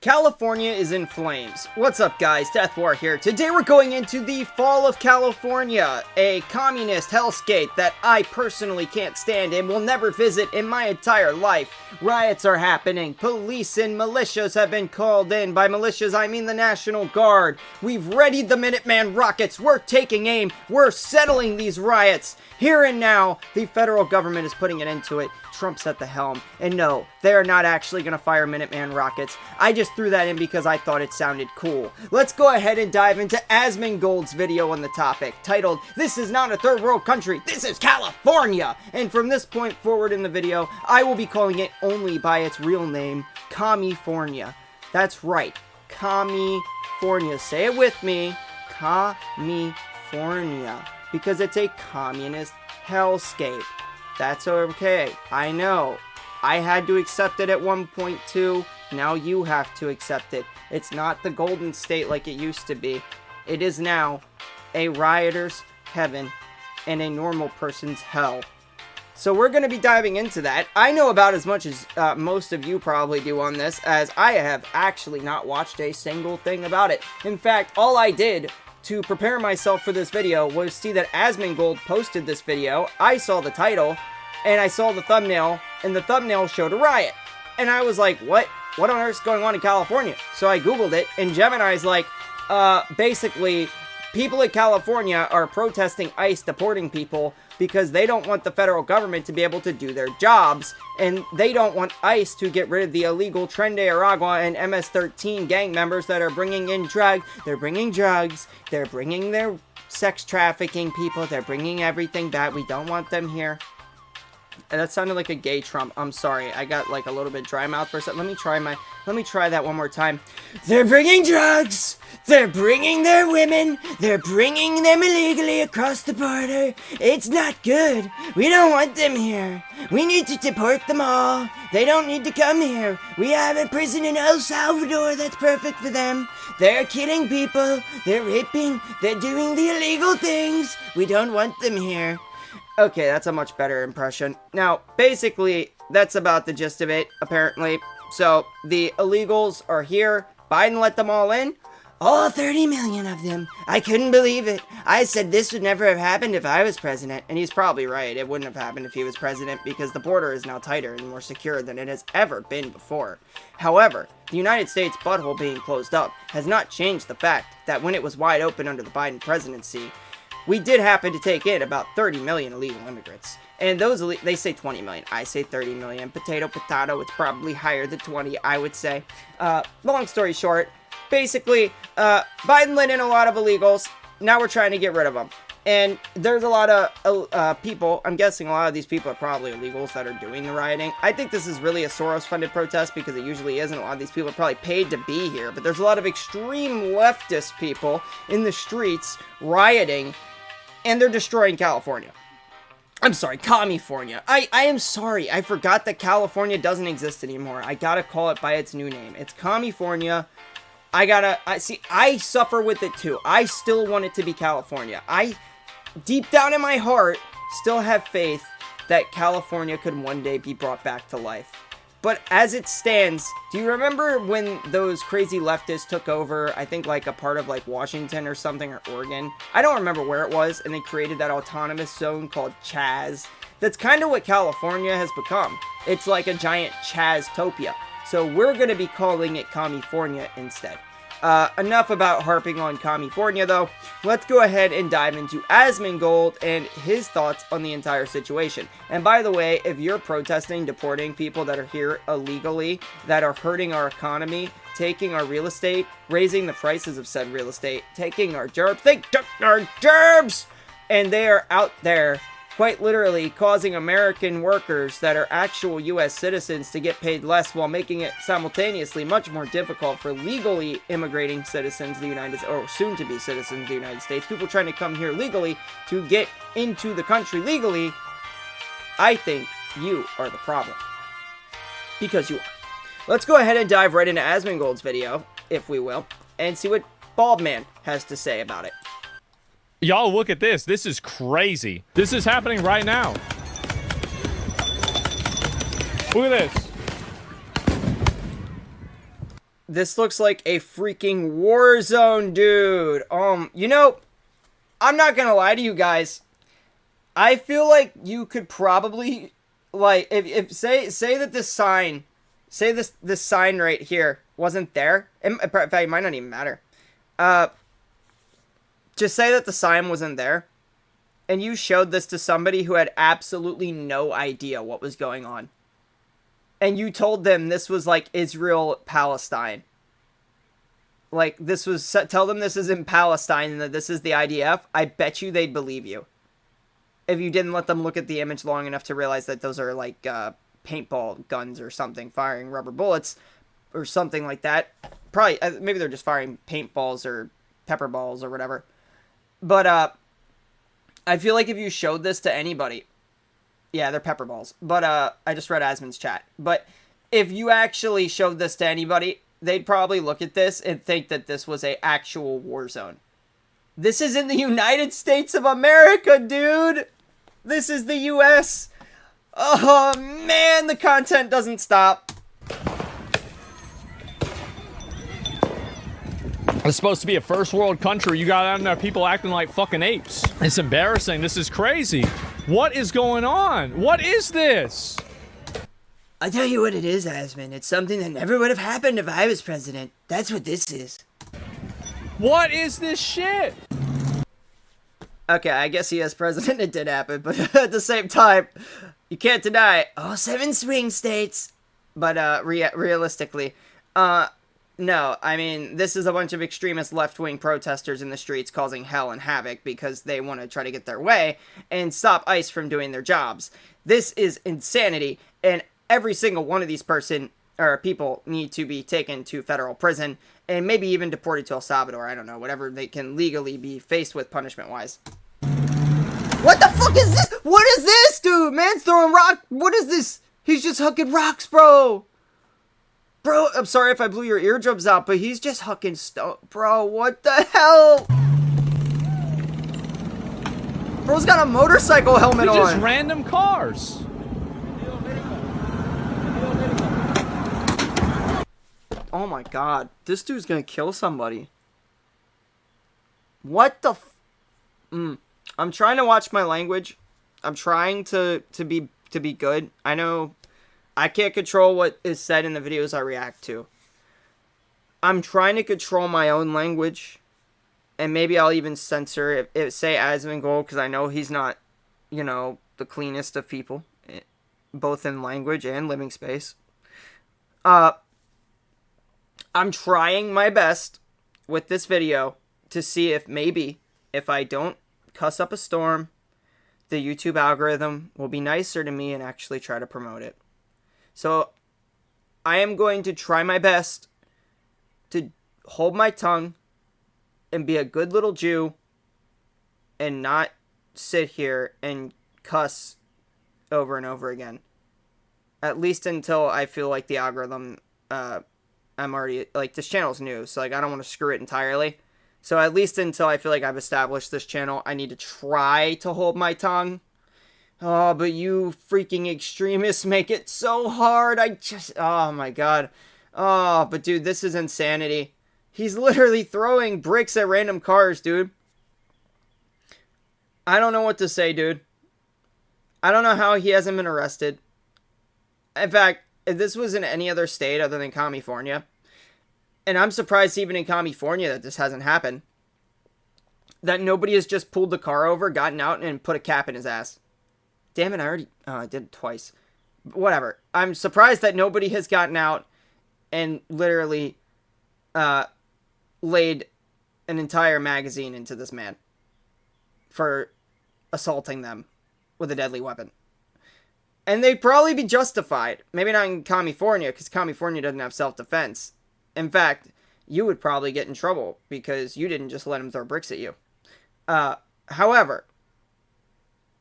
California is in flames. What's up, guys? Death War here. Today we're going into the fall of California, a communist hellscape that I personally can't stand and will never visit in my entire life. Riots are happening. Police and militias have been called in. By militias, I mean the National Guard. We've readied the Minuteman rockets. We're taking aim. We're settling these riots. Here and now, the federal government is putting an end to it. Trump's at the helm. And no, they're not actually going to fire Minuteman rockets. I just threw that in because I thought it sounded cool. Let's go ahead and dive into Asmongold's video on the topic, titled, "This is not a third world country, this is California!" And from this point forward in the video, I will be calling it only by its real name, California. That's right, California. Say it with me, California. Because it's a communist hellscape. That's okay. I know. I had to accept it at one point too. Now you have to accept it. It's not the Golden State like it used to be. It is now a rioter's heaven and a normal person's hell. So we're going to be diving into that. I know about as much as most of you probably do on this, as I have actually not watched a single thing about it. In fact, all I did to prepare myself for this video was see that Asmongold posted this video. I saw the title, and I saw the thumbnail, and the thumbnail showed a riot. And I was like, what on earth is going on in California? So I Googled it, and Gemini's like, basically, people in California are protesting ICE deporting people because they don't want the federal government to be able to do their jobs, and they don't want ICE to get rid of the illegal Tren de Aragua and MS-13 gang members that are bringing in drugs. They're bringing drugs, they're bringing their sex trafficking people, they're bringing everything back. We don't want them here. And that sounded like a gay Trump. I'm sorry. I got like a little bit dry mouth for a second. Let me try that one more time. They're bringing drugs. They're bringing their women. They're bringing them illegally across the border. It's not good. We don't want them here. We need to deport them all. They don't need to come here. We have a prison in El Salvador that's perfect for them. They're killing people. They're raping. They're doing the illegal things. We don't want them here. Okay, that's a much better impression. Now, basically, that's about the gist of it, apparently. So, the illegals are here. Biden let them all in. All 30 million of them. I couldn't believe it. I said this would never have happened if I was president. And he's probably right. It wouldn't have happened if he was president because the border is now tighter and more secure than it has ever been before. However, the United States butthole being closed up has not changed the fact that when it was wide open under the Biden presidency, we did happen to take in about 30 million illegal immigrants. And those, they say 20 million. I say 30 million. Potato, potato. It's probably higher than 20, I would say. Long story short, basically, Biden let in a lot of illegals. Now we're trying to get rid of them. And there's a lot of people, I'm guessing a lot of these people are probably illegals that are doing the rioting. I think this is really a Soros-funded protest because it usually isn't. A lot of these people are probably paid to be here. But there's a lot of extreme leftist people in the streets rioting, and they're destroying California. I'm sorry, California. I am sorry. I forgot that California doesn't exist anymore. I gotta call it by its new name. It's California. I suffer with it too. I still want it to be California. I, deep down in my heart, still have faith that California could one day be brought back to life. But as it stands, do you remember when those crazy leftists took over, I think like a part of like Washington or something, or Oregon? I don't remember where it was, and they created that autonomous zone called Chaz. That's kind of what California has become. It's like a giant Chaz-topia. So we're going to be calling it California instead. Enough about harping on California, though. Let's go ahead and dive into Asmongold and his thoughts on the entire situation. And by the way, if you're protesting, deporting people that are here illegally, that are hurting our economy, taking our real estate, raising the prices of said real estate, taking our gerbs, they took our gerbs! And they are out there quite literally causing American workers that are actual U.S. citizens to get paid less while making it simultaneously much more difficult for legally immigrating citizens of the United States, or soon-to-be citizens of the United States, people trying to come here legally to get into the country legally. I think you are the problem. Because you are. Let's go ahead and dive right into Asmongold's video, if we will, and see what Baldman has to say about it. Y'all, look at this. This is crazy. This is happening right now. Look at this. This looks like a freaking war zone, dude. You know, I'm not gonna lie to you guys. I feel like you could probably, like, if say that this sign, say this sign right here wasn't there. In fact, it might not even matter. Just say that the sign wasn't there, and you showed this to somebody who had absolutely no idea what was going on. And you told them this was like Israel-Palestine. Like, this was, tell them this is in Palestine and that this is the IDF. I bet you they'd believe you. If you didn't let them look at the image long enough to realize that those are like paintball guns or something, firing rubber bullets or something like that. Probably, maybe they're just firing paintballs or pepper balls or whatever. But I feel like if you showed this to anybody, yeah, they're pepper balls. But I just read Asmon's chat. But if you actually showed this to anybody, they'd probably look at this and think that this was a actual war zone. This is in the United States of America, dude. This is the U.S. Oh, man, the content doesn't stop. It's supposed to be a first world country. You got people acting like fucking apes. It's embarrassing. This is crazy. What is going on? What is this? I'll tell you what it is, Asmon. It's something that never would have happened if I was president. That's what this is. What is this shit? Okay, I guess he as president it did happen, but at the same time, you can't deny all 7 swing states. But realistically, no, I mean, this is a bunch of extremist left-wing protesters in the streets causing hell and havoc because they want to try to get their way and stop ICE from doing their jobs. This is insanity, and every single one of these people need to be taken to federal prison and maybe even deported to El Salvador. I don't know, whatever they can legally be faced with punishment-wise. What the fuck is this? What is this, dude? Man's throwing rock. What is this? He's just hucking rocks, bro. Bro, I'm sorry if I blew your eardrums out, but he's just hucking stone. Bro, what the hell? Bro's got a motorcycle helmet on. Just random cars. Oh my god. This dude's gonna kill somebody. What the I'm trying to watch my language. I'm trying to be good. I know I can't control what is said in the videos I react to. I'm trying to control my own language. And maybe I'll even censor it say Asmongold, because I know he's not, you know, the cleanest of people. Both in language and living space. I'm trying my best with this video to see if maybe, if I don't cuss up a storm, the YouTube algorithm will be nicer to me and actually try to promote it. So, I am going to try my best to hold my tongue and be a good little Jew and not sit here and cuss over and over again. At least until I feel like the algorithm, I'm already, like, this channel's new, so, like, I don't want to screw it entirely. So at least until I feel like I've established this channel, I need to try to hold my tongue. Oh, but you freaking extremists make it so hard. Oh my god. Oh, but dude, this is insanity. He's literally throwing bricks at random cars, dude. I don't know what to say, dude. I don't know how he hasn't been arrested. In fact, if this was in any other state other than California, and I'm surprised even in California that this hasn't happened, that nobody has just pulled the car over, gotten out, and put a cap in his ass. Damn it, I already did it twice. Whatever. I'm surprised that nobody has gotten out and literally laid an entire magazine into this man for assaulting them with a deadly weapon. And they'd probably be justified. Maybe not in California, because California doesn't have self-defense. In fact, you would probably get in trouble because you didn't just let him throw bricks at you. However,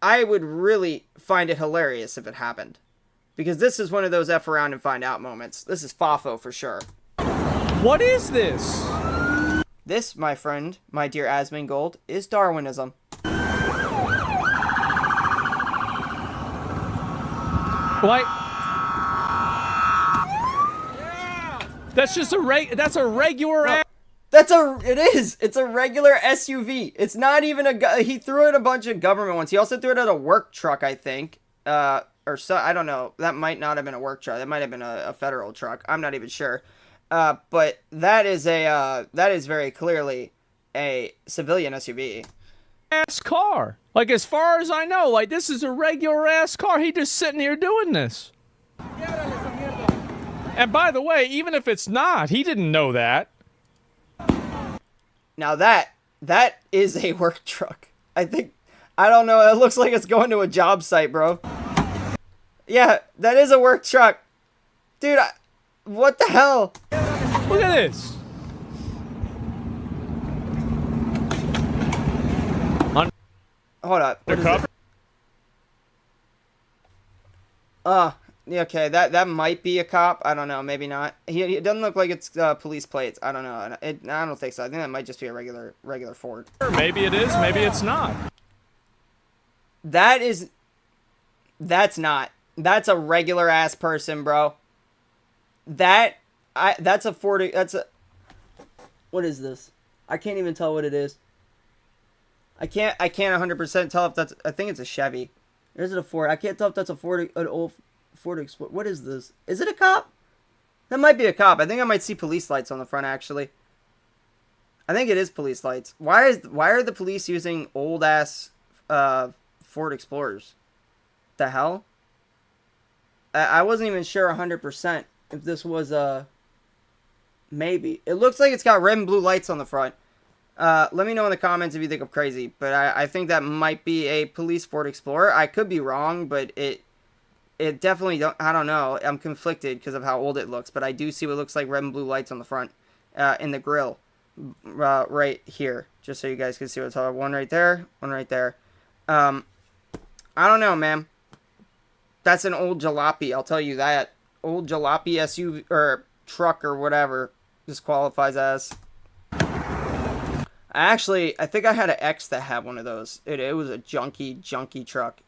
I would really find it hilarious if it happened. Because this is one of those F around and find out moments. This is FAFO for sure. What is this? This, my friend, my dear Asmongold, is Darwinism. Like, That's just that's a regular ass. It's a regular SUV. It's not even he threw in a bunch of government ones. He also threw it at a work truck, I think. Or so, I don't know. That might not have been a work truck. That might have been a federal truck. I'm not even sure. But that is very clearly a civilian SUV. Ass car. Like, as far as I know, like, this is a regular ass car. He just sitting here doing this. And by the way, even if it's not, he didn't know that. Now that is a work truck. I don't know. It looks like it's going to a job site, bro. Yeah, that is a work truck. Dude, what the hell? Look at this. Hold up. What is it? Yeah, okay, that might be a cop. I don't know, maybe not. It doesn't look like it's police plates. I don't know. I don't think so. I think that might just be a regular Ford. Maybe it is. Maybe it's not. That's not. That's a regular ass person, bro. That's a Ford. What is this? I can't even tell what it is. I can't 100% tell if that's. I think it's a Chevy. Is it a Ford? I can't tell if that's an old Ford Explorer. What is this? Is it a cop? That might be a cop. I think I might see police lights on the front, actually. I think it is police lights. Why are the police using old ass Ford Explorers? The hell? I wasn't even sure 100% if this was maybe. It looks like it's got red and blue lights on the front. Let me know in the comments if you think I'm crazy, but I think that might be a police Ford Explorer. I could be wrong, but it definitely I don't know. I'm conflicted because of how old it looks, but I do see what looks like red and blue lights on the front, in the grill, right here, just so you guys can see what's on. One right there, one right there. I don't know, man. That's an old jalopy, I'll tell you that. Old jalopy SUV or truck or whatever this qualifies as. I think I had an ex that had one of those. It was a junky truck.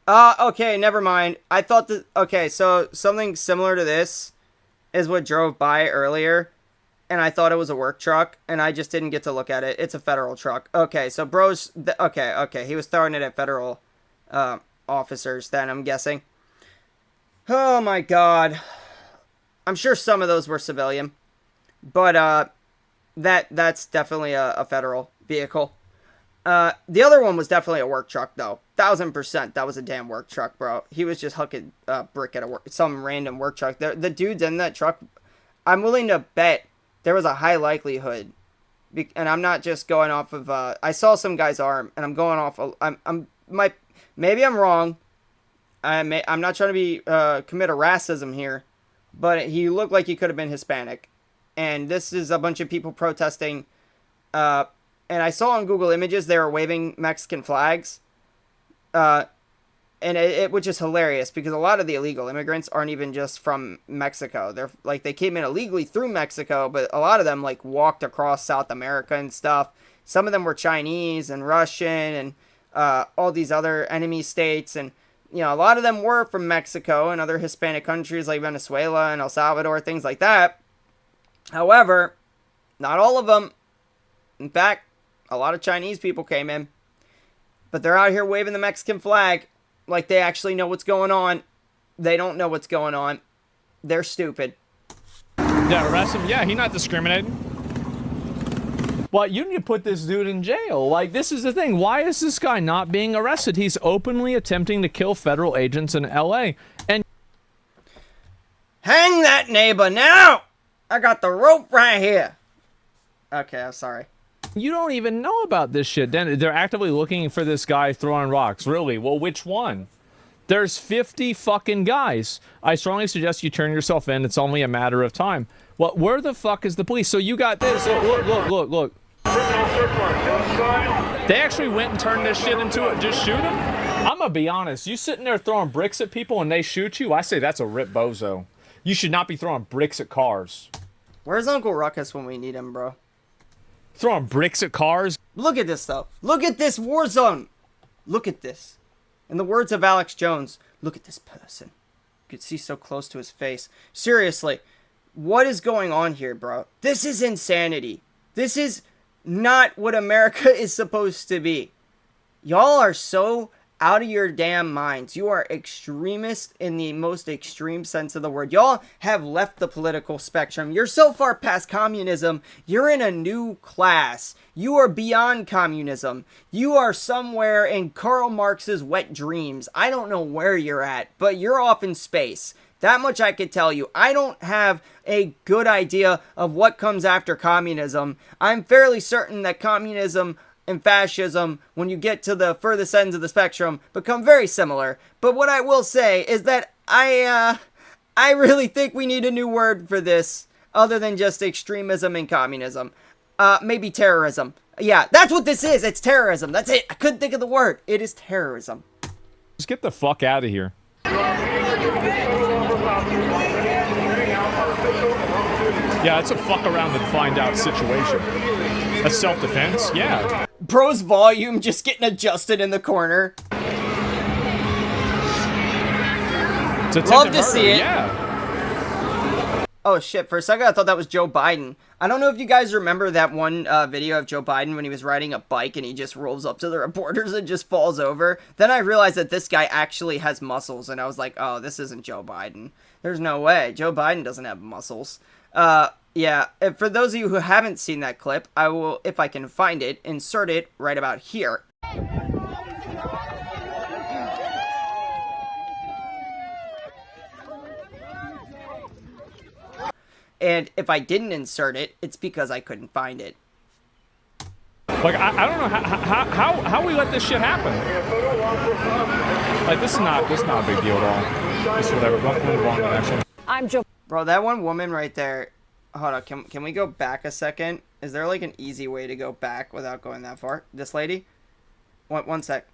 Okay, never mind. I thought that, okay, so something similar to this is what drove by earlier, and I thought it was a work truck, and I just didn't get to look at it. It's a federal truck. Okay, so bros, okay, he was throwing it at federal officers then, I'm guessing. Oh my god. I'm sure some of those were civilian, but that's definitely a federal vehicle. The other one was definitely a work truck, though. 1000%, that was a damn work truck, bro. He was just hooking brick at some random work truck. The dudes in that truck, I'm willing to bet there was a high likelihood, and I'm not just going off of. I saw some guy's arm, and I'm going off. Maybe I'm wrong. I'm not trying to be commit a racism here. But he looked like he could have been Hispanic. And this is a bunch of people protesting. And I saw on Google Images they were waving Mexican flags. And which is hilarious because a lot of the illegal immigrants aren't even just from Mexico. They came in illegally through Mexico, but a lot of them walked across South America and stuff. Some of them were Chinese and Russian and all these other enemy states, and a lot of them were from Mexico and other Hispanic countries like Venezuela and El Salvador, things like that. However, not all of them. In fact, a lot of Chinese people came in. But they're out here waving the Mexican flag like they actually know what's going on. They don't know what's going on. They're stupid. Yeah, arrest him. Yeah, he's not discriminating. Well, you need to put this dude in jail. This is the thing. Why is this guy not being arrested? He's openly attempting to kill federal agents in LA. And hang that neighbor now! I got the rope right here. Okay, I'm sorry. You don't even know about this shit. Then they're actively looking for this guy throwing rocks. Really? Well, which one? There's 50 fucking guys. I strongly suggest you turn yourself in. It's only a matter of time. Well, where the fuck is the police? So you got this. Look. They actually went and turned this shit into it. Just shoot him? I'm gonna be honest. You sitting there throwing bricks at people and they shoot you, I say that's a rip bozo. You should not be throwing bricks at cars. Where's Uncle Ruckus when we need him, bro? Throwing bricks at cars? Look at this, though. Look at this war zone. Look at this. In the words of Alex Jones, Look at this person. You could see so close to his face. Seriously, what is going on here, bro? This is insanity. This is not what America is supposed to be. Y'all are so out of your damn minds. You are extremists in the most extreme sense of the word. Y'all have left the political spectrum. You're so far past communism. You're in a new class. You are beyond communism. You are somewhere in Karl Marx's wet dreams. I don't know where you're at, but you're off in space. That much I could tell you. I don't have a good idea of what comes after communism. I'm fairly certain that communism and fascism, when you get to the furthest ends of the spectrum, become very similar. But what I will say is that I really think we need a new word for this, other than just extremism and communism. Maybe terrorism. Yeah, that's what this is. It's terrorism. That's it. I couldn't think of the word. It is terrorism. Just get the fuck out of here. Yeah, it's a fuck around and find out situation. A self-defense? Yeah. Bro's volume just getting adjusted in the corner. Love to see it. Yeah. Oh shit, for a second I thought that was Joe Biden. I don't know if you guys remember that one video of Joe Biden when he was riding a bike and he just rolls up to the reporters and just falls over. Then I realized that this guy actually has muscles and I was like, oh, this isn't Joe Biden. There's no way. Joe Biden doesn't have muscles. Yeah, and for those of you who haven't seen that clip, I will, if I can find it, insert it right about here. And if I didn't insert it, it's because I couldn't find it. Like, I don't know how we let this shit happen. Like, this is not a big deal at all. Just whatever. Move on to the next one. I'm Joe. Bro, that one woman right there. Hold on, can we go back a second? Is there like an easy way to go back without going that far? This lady? One sec.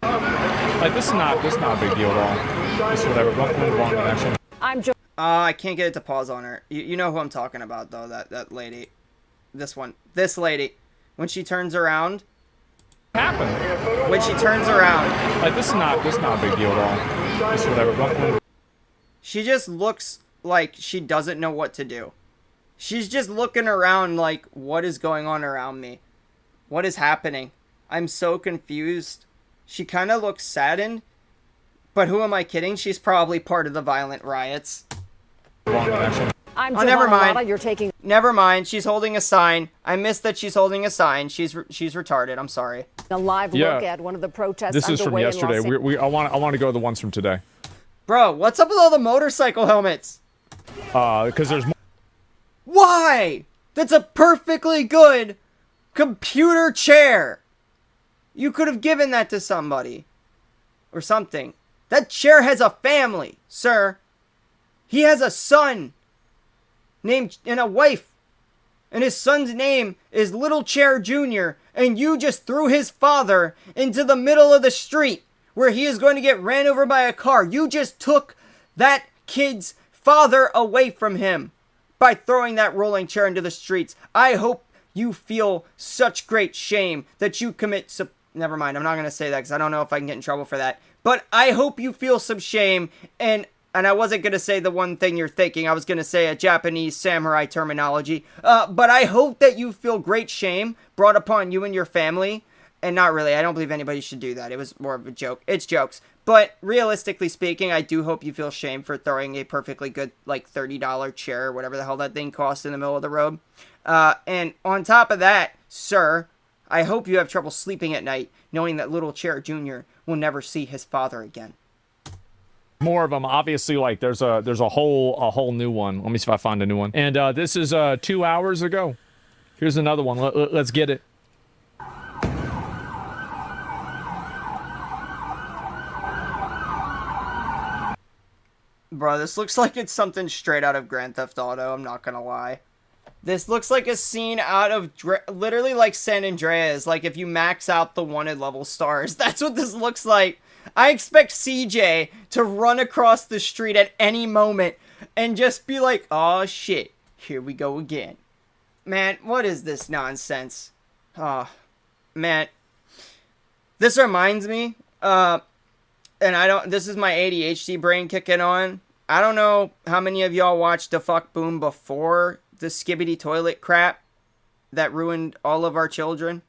Like, this is not a big deal at all. Just whatever. Move on to the next one. I'm Joe. I can't get it to pause on her. You know who I'm talking about though, that lady. This one. This lady. When she turns around. Happen. When she turns around. Like, this is not a big deal at all. Just whatever. She just looks like she doesn't know what to do. She's just looking around like, what is going on around me? What is happening? I'm so confused. She kind of looks saddened. But who am I kidding? She's probably part of the violent riots. I'm oh, never mind. You're taking. Never mind. She's holding a sign. I missed that she's holding a sign. She's retarded. I'm sorry. A live look at one of the protests. This is from yesterday. I want to go to the ones from today. Bro, what's up with all the motorcycle helmets? Because there's. Why? That's a perfectly good computer chair. You could have given that to somebody. Or something. That chair has a family, sir. He has a son. Named, and a wife. And his son's name is Little Chair Jr. And you just threw his father into the middle of the street where he is going to get ran over by a car. You just took that kid's father away from him by throwing that rolling chair into the streets. I hope you feel such great shame that you commit... Never mind, I'm not going to say that because I don't know if I can get in trouble for that. But I hope you feel some shame, and I wasn't going to say the one thing you're thinking. I was going to say a Japanese samurai terminology. But I hope that you feel great shame brought upon you and your family. And not really, I don't believe anybody should do that. It was more of a joke. It's jokes. But realistically speaking, I do hope you feel shame for throwing a perfectly good, like, $30 chair or whatever the hell that thing costs in the middle of the road. And on top of that, sir, I hope you have trouble sleeping at night knowing that Little Chair Jr. will never see his father again. More of them, obviously. Like, there's a whole new one. Let me see if I find a new one. And this is 2 hours ago. Here's another one. Let's get it. Bro, this looks like it's something straight out of Grand Theft Auto, I'm not gonna lie. This looks like a scene out of, literally like San Andreas, like if you max out the wanted level stars. That's what this looks like. I expect CJ to run across the street at any moment and just be like, oh shit, here we go again. Man, what is this nonsense? Oh, man. This reminds me, and I don't, this is my ADHD brain kicking on. I don't know how many of y'all watched the fuck boom before the skibbity toilet crap that ruined all of our children.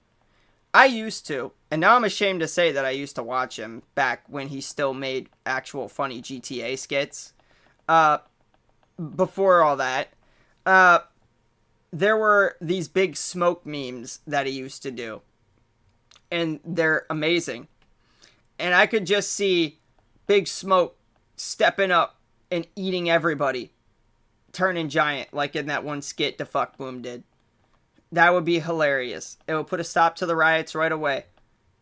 I used to, and now I'm ashamed to say that I used to watch him back when he still made actual funny GTA skits. Before all that, there were these big smoke memes that he used to do, and they're amazing. And I could just see Big Smoke stepping up and eating everybody, turning giant, like in that one skit the fuck boom did. That would be hilarious. It would put a stop to the riots right away.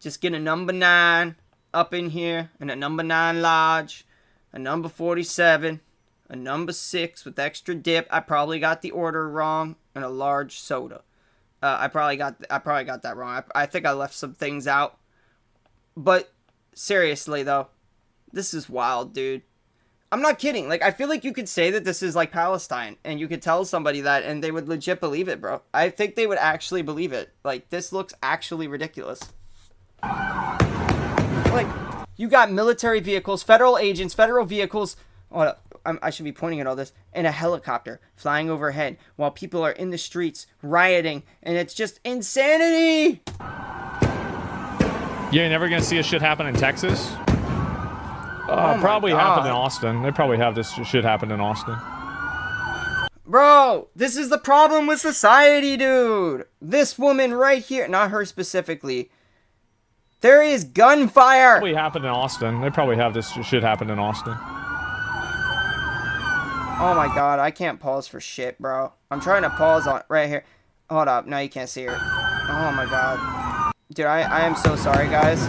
Just get a number 9 up in here, and a number 9 large, a number 47, a number 6 with extra dip. I probably got the order wrong, and a large soda. I probably got that wrong. I think I left some things out. But seriously though, this is wild, dude. I'm not kidding. Like, I feel like you could say that this is like Palestine, and you could tell somebody that, and they would legit believe it, bro. I think they would actually believe it. Like, this looks actually ridiculous. Like, you got military vehicles, federal agents, federal vehicles. Oh, I should be pointing at all this. And a helicopter flying overhead while people are in the streets rioting, and it's just insanity. You ain't never gonna see a shit happen in Texas? Oh probably happened in Austin. They probably have this shit happen in Austin. Bro, this is the problem with society, dude. This woman right here, not her specifically. There is gunfire. Probably happened in Austin. They probably have this shit happen in Austin. Oh my god, I can't pause for shit, bro. I'm trying to pause on right here. Hold up, now you can't see her. Oh my god. Dude, I am so sorry, guys.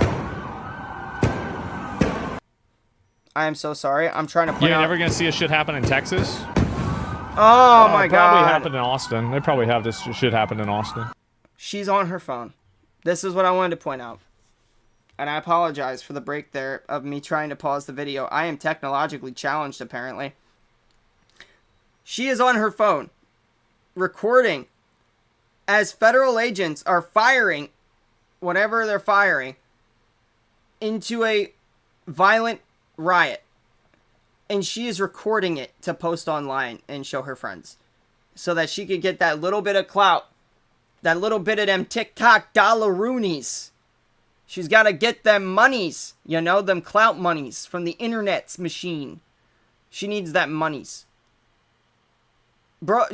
I am so sorry. I'm trying to point out. You're never gonna see a shit happen in Texas? Oh my god. Probably happened in Austin. They probably have this shit happen in Austin. She's on her phone. This is what I wanted to point out. And I apologize for the break there of me trying to pause the video. I am technologically challenged, apparently. She is on her phone, recording as federal agents are firing whatever they're firing into a violent riot. And she is recording it to post online and show her friends, so that she could get that little bit of clout, that little bit of them TikTok dollar-roonies. She's got to get them monies, you know, them clout monies from the internet's machine. She needs that monies. Bro,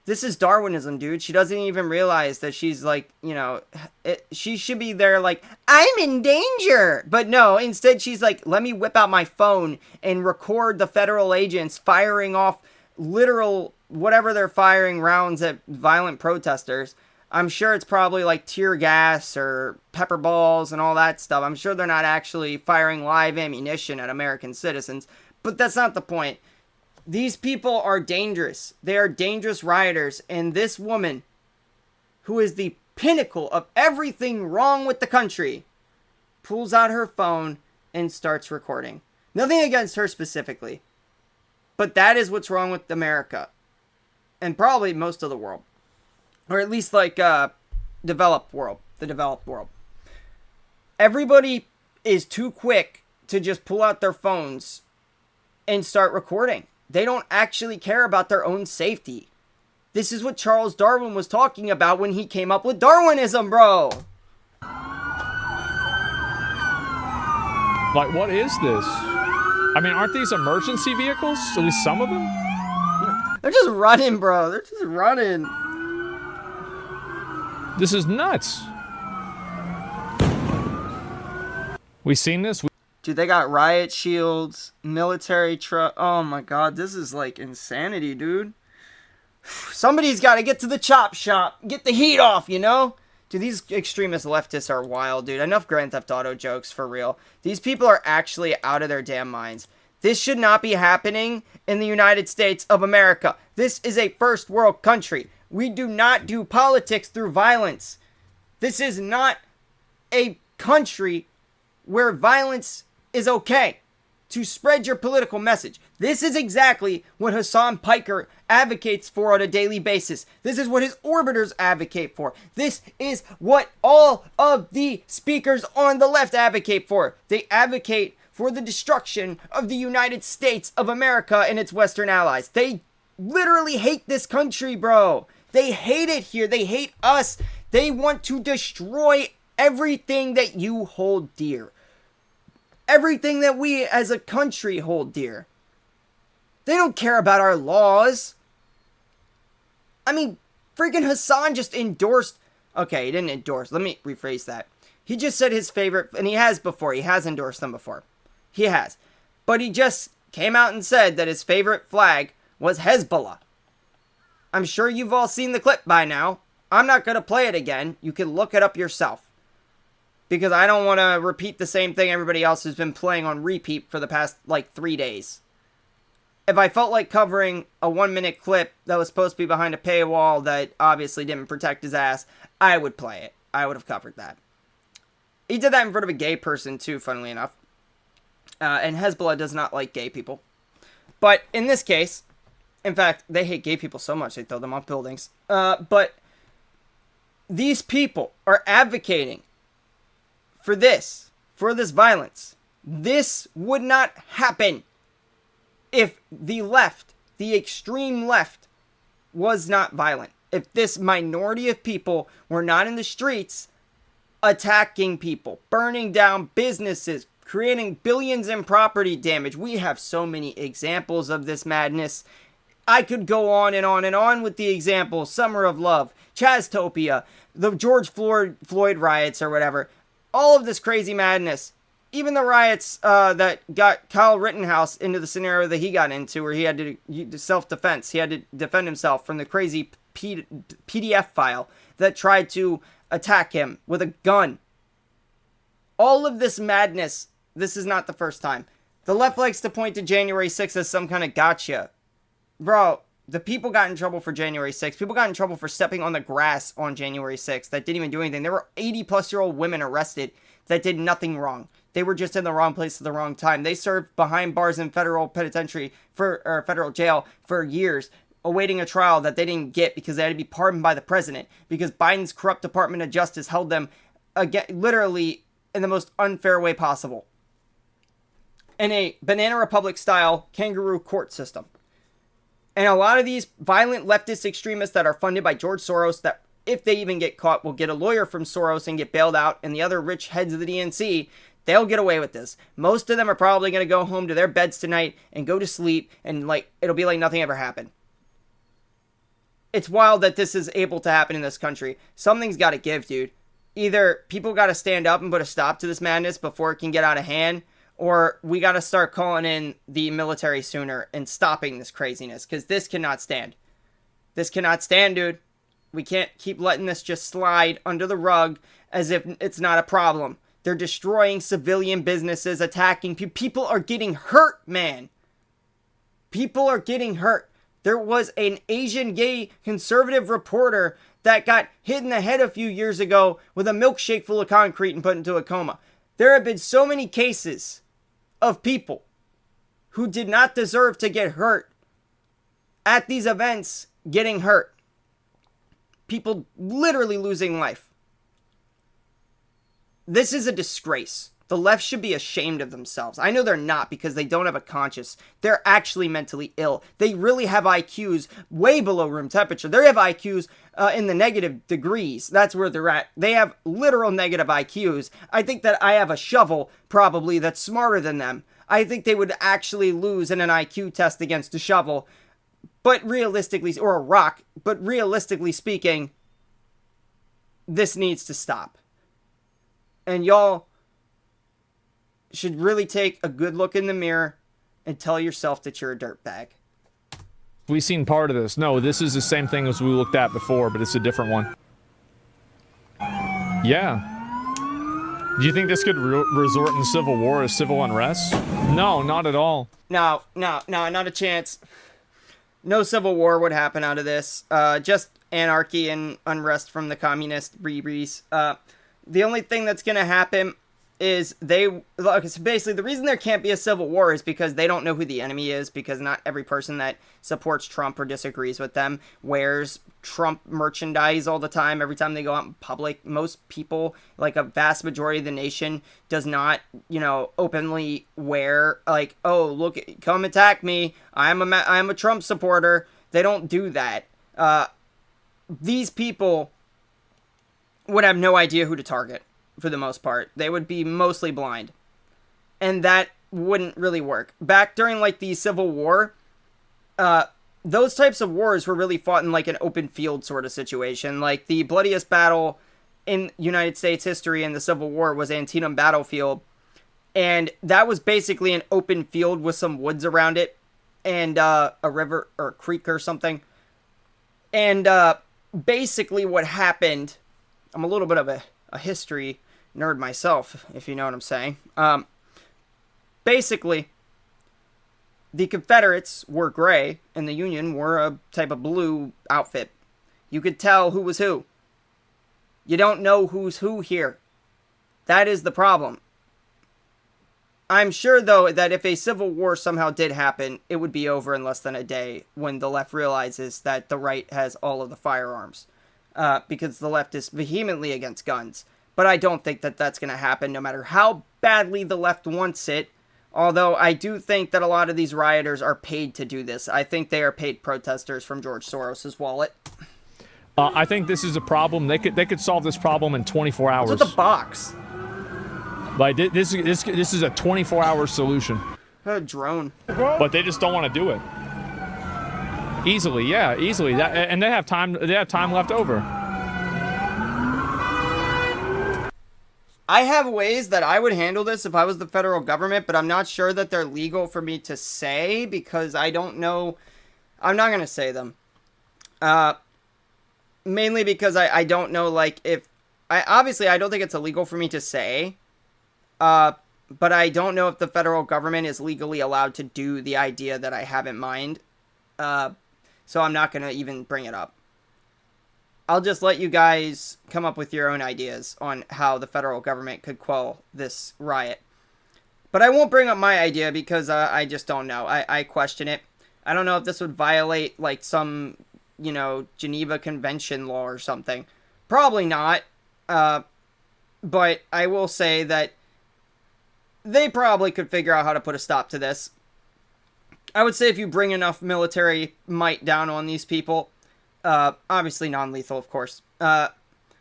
this is Darwinism, dude. She doesn't even realize that she's like, you know, she should be there like, I'm in danger. But no, instead she's like, let me whip out my phone and record the federal agents firing off literal, whatever they're firing rounds at violent protesters. I'm sure it's probably like tear gas or pepper balls and all that stuff. I'm sure they're not actually firing live ammunition at American citizens, but that's not the point. These people are dangerous. They are dangerous rioters. And this woman, who is the pinnacle of everything wrong with the country, pulls out her phone and starts recording. Nothing against her specifically, but that is what's wrong with America. And probably most of the world. Or at least like developed world. The developed world. Everybody is too quick to just pull out their phones and start recording. They don't actually care about their own safety. This is what Charles Darwin was talking about when he came up with Darwinism, bro. Like, what is this? I mean, aren't these emergency vehicles? At least some of them? They're just running, bro. They're just running. This is nuts. We seen this? Dude, they got riot shields, military truck. Oh my god, this is like insanity, dude. Somebody's got to get to the chop shop, get the heat off, you know? Dude, these extremist leftists are wild, dude. Enough Grand Theft Auto jokes, for real. These people are actually out of their damn minds. This should not be happening in the United States of America. This is a first world country. We do not do politics through violence. This is not a country where violence is okay. to spread your political message. This is exactly what Hassan Piker advocates for on a daily basis. This is what his orbiters advocate for. This is what all of the speakers on the left advocate for. They advocate for the destruction of the United States of America and its Western allies. They literally hate this country, bro. They hate it here. They hate us. They want to destroy everything that you hold dear. Everything that we as a country hold dear. They don't care about our laws. I mean, freaking Hassan just endorsed... Okay, he didn't endorse. Let me rephrase that. He just said his favorite... And he has before. He has endorsed them before. He has. But he just came out and said that his favorite flag was Hezbollah. I'm sure you've all seen the clip by now. I'm not going to play it again. You can look it up yourself. Because I don't want to repeat the same thing everybody else has been playing on repeat for the past, 3 days. If I felt like covering a 1-minute clip that was supposed to be behind a paywall that obviously didn't protect his ass, I would play it. I would have covered that. He did that in front of a gay person too, funnily enough. And Hezbollah does not like gay people. But in this case, in fact, they hate gay people so much they throw them off buildings. But these people are advocating for this violence. This would not happen if the left, the extreme left, was not violent. If this minority of people were not in the streets attacking people, burning down businesses, creating billions in property damage. We have so many examples of this madness. I could go on and on and on with the examples. Summer of Love, Chaztopia, the George Floyd riots or whatever. All of this crazy madness. Even the riots that got Kyle Rittenhouse into the scenario that he got into, where he had to self-defense. He had to defend himself from the crazy PDF file that tried to attack him with a gun. All of this madness, this is not the first time. The left likes to point to January 6th as some kind of gotcha. Bro, the people got in trouble for January 6th. People got in trouble for stepping on the grass on January 6th that didn't even do anything. There were 80-plus-year-old women arrested that did nothing wrong. They were just in the wrong place at the wrong time. They served behind bars in federal penitentiary or federal jail for years, awaiting a trial that they didn't get because they had to be pardoned by the president, because Biden's corrupt Department of Justice held them literally in the most unfair way possible. In a Banana Republic-style kangaroo court system. And a lot of these violent leftist extremists that are funded by George Soros, that if they even get caught, will get a lawyer from Soros and get bailed out, and the other rich heads of the DNC, they'll get away with this. Most of them are probably going to go home to their beds tonight and go to sleep, and it'll be like nothing ever happened. It's wild that this is able to happen in this country. Something's got to give, dude. Either people got to stand up and put a stop to this madness before it can get out of hand, or we got to start calling in the military sooner and stopping this craziness, because this cannot stand. This cannot stand, dude. We can't keep letting this just slide under the rug as if it's not a problem. They're destroying civilian businesses, attacking people. People are getting hurt, man. People are getting hurt. There was an Asian gay conservative reporter that got hit in the head a few years ago with a milkshake full of concrete and put into a coma. There have been so many cases of people who did not deserve to get hurt at these events getting hurt. People literally losing life. This is a disgrace. The left should be ashamed of themselves. I know they're not, because they don't have a conscience. They're actually mentally ill. They really have IQs way below room temperature. They have IQs in the negative degrees. That's where they're at. They have literal negative IQs. I think that I have a shovel, probably, that's smarter than them. I think they would actually lose in an IQ test against a shovel. But realistically, or a rock, but realistically speaking, this needs to stop. And y'all should really take a good look in the mirror and tell yourself that you're a dirtbag. We've seen part of this. No, this is the same thing as we looked at before, but it's a different one. Yeah. Do you think this could resort in civil war or civil unrest? No, not at all. No, not a chance. No civil war would happen out of this. Just anarchy and unrest from the communist breebies. The only thing that's going to happen is okay, so basically the reason there can't be a civil war is because they don't know who the enemy is, because not every person that supports Trump or disagrees with them wears Trump merchandise all the time. Every time they go out in public, most people, like a vast majority of the nation, does not, openly wear, like, oh, look, come attack me, I'm a Trump supporter. They don't do that. These people would have no idea who to target. For the most part, they would be mostly blind, and that wouldn't really work. Back during like the Civil War, those types of wars were really fought in like an open field sort of situation. Like the bloodiest battle in United States history in the Civil War was Antietam battlefield, and that was basically an open field with some woods around it and a river or a creek or something. And basically what happened, I'm a little bit of a history nerd myself, if you know what I'm saying. Basically, the Confederates were gray, and the Union were a type of blue outfit. You could tell who was who. You don't know who's who here. That is the problem. I'm sure, though, that if a civil war somehow did happen, it would be over in less than a day when the left realizes that the right has all of the firearms. Because the left is vehemently against guns. But I don't think that that's going to happen no matter how badly the left wants it. Although I do think that a lot of these rioters are paid to do this. I think they are paid protesters from George Soros's wallet. I think this is a problem. They could solve this problem in 24 hours. What's with the box? Like this is a 24-hour solution. A drone. But they just don't want to do it. Easily, yeah, easily. And they have time. They have time left over. I have ways that I would handle this if I was the federal government, but I'm not sure that they're legal for me to say because I don't know. I'm not going to say them. Mainly because I don't know, like, if... Obviously, I don't think it's illegal for me to say. But I don't know if the federal government is legally allowed to do the idea that I have in mind. So I'm not going to even bring it up. I'll just let you guys come up with your own ideas on how the federal government could quell this riot. But I won't bring up my idea because I just don't know. I question it. I don't know if this would violate, like, some, Geneva Convention law or something. Probably not. But I will say that they probably could figure out how to put a stop to this. I would say if you bring enough military might down on these people, obviously non-lethal, of course,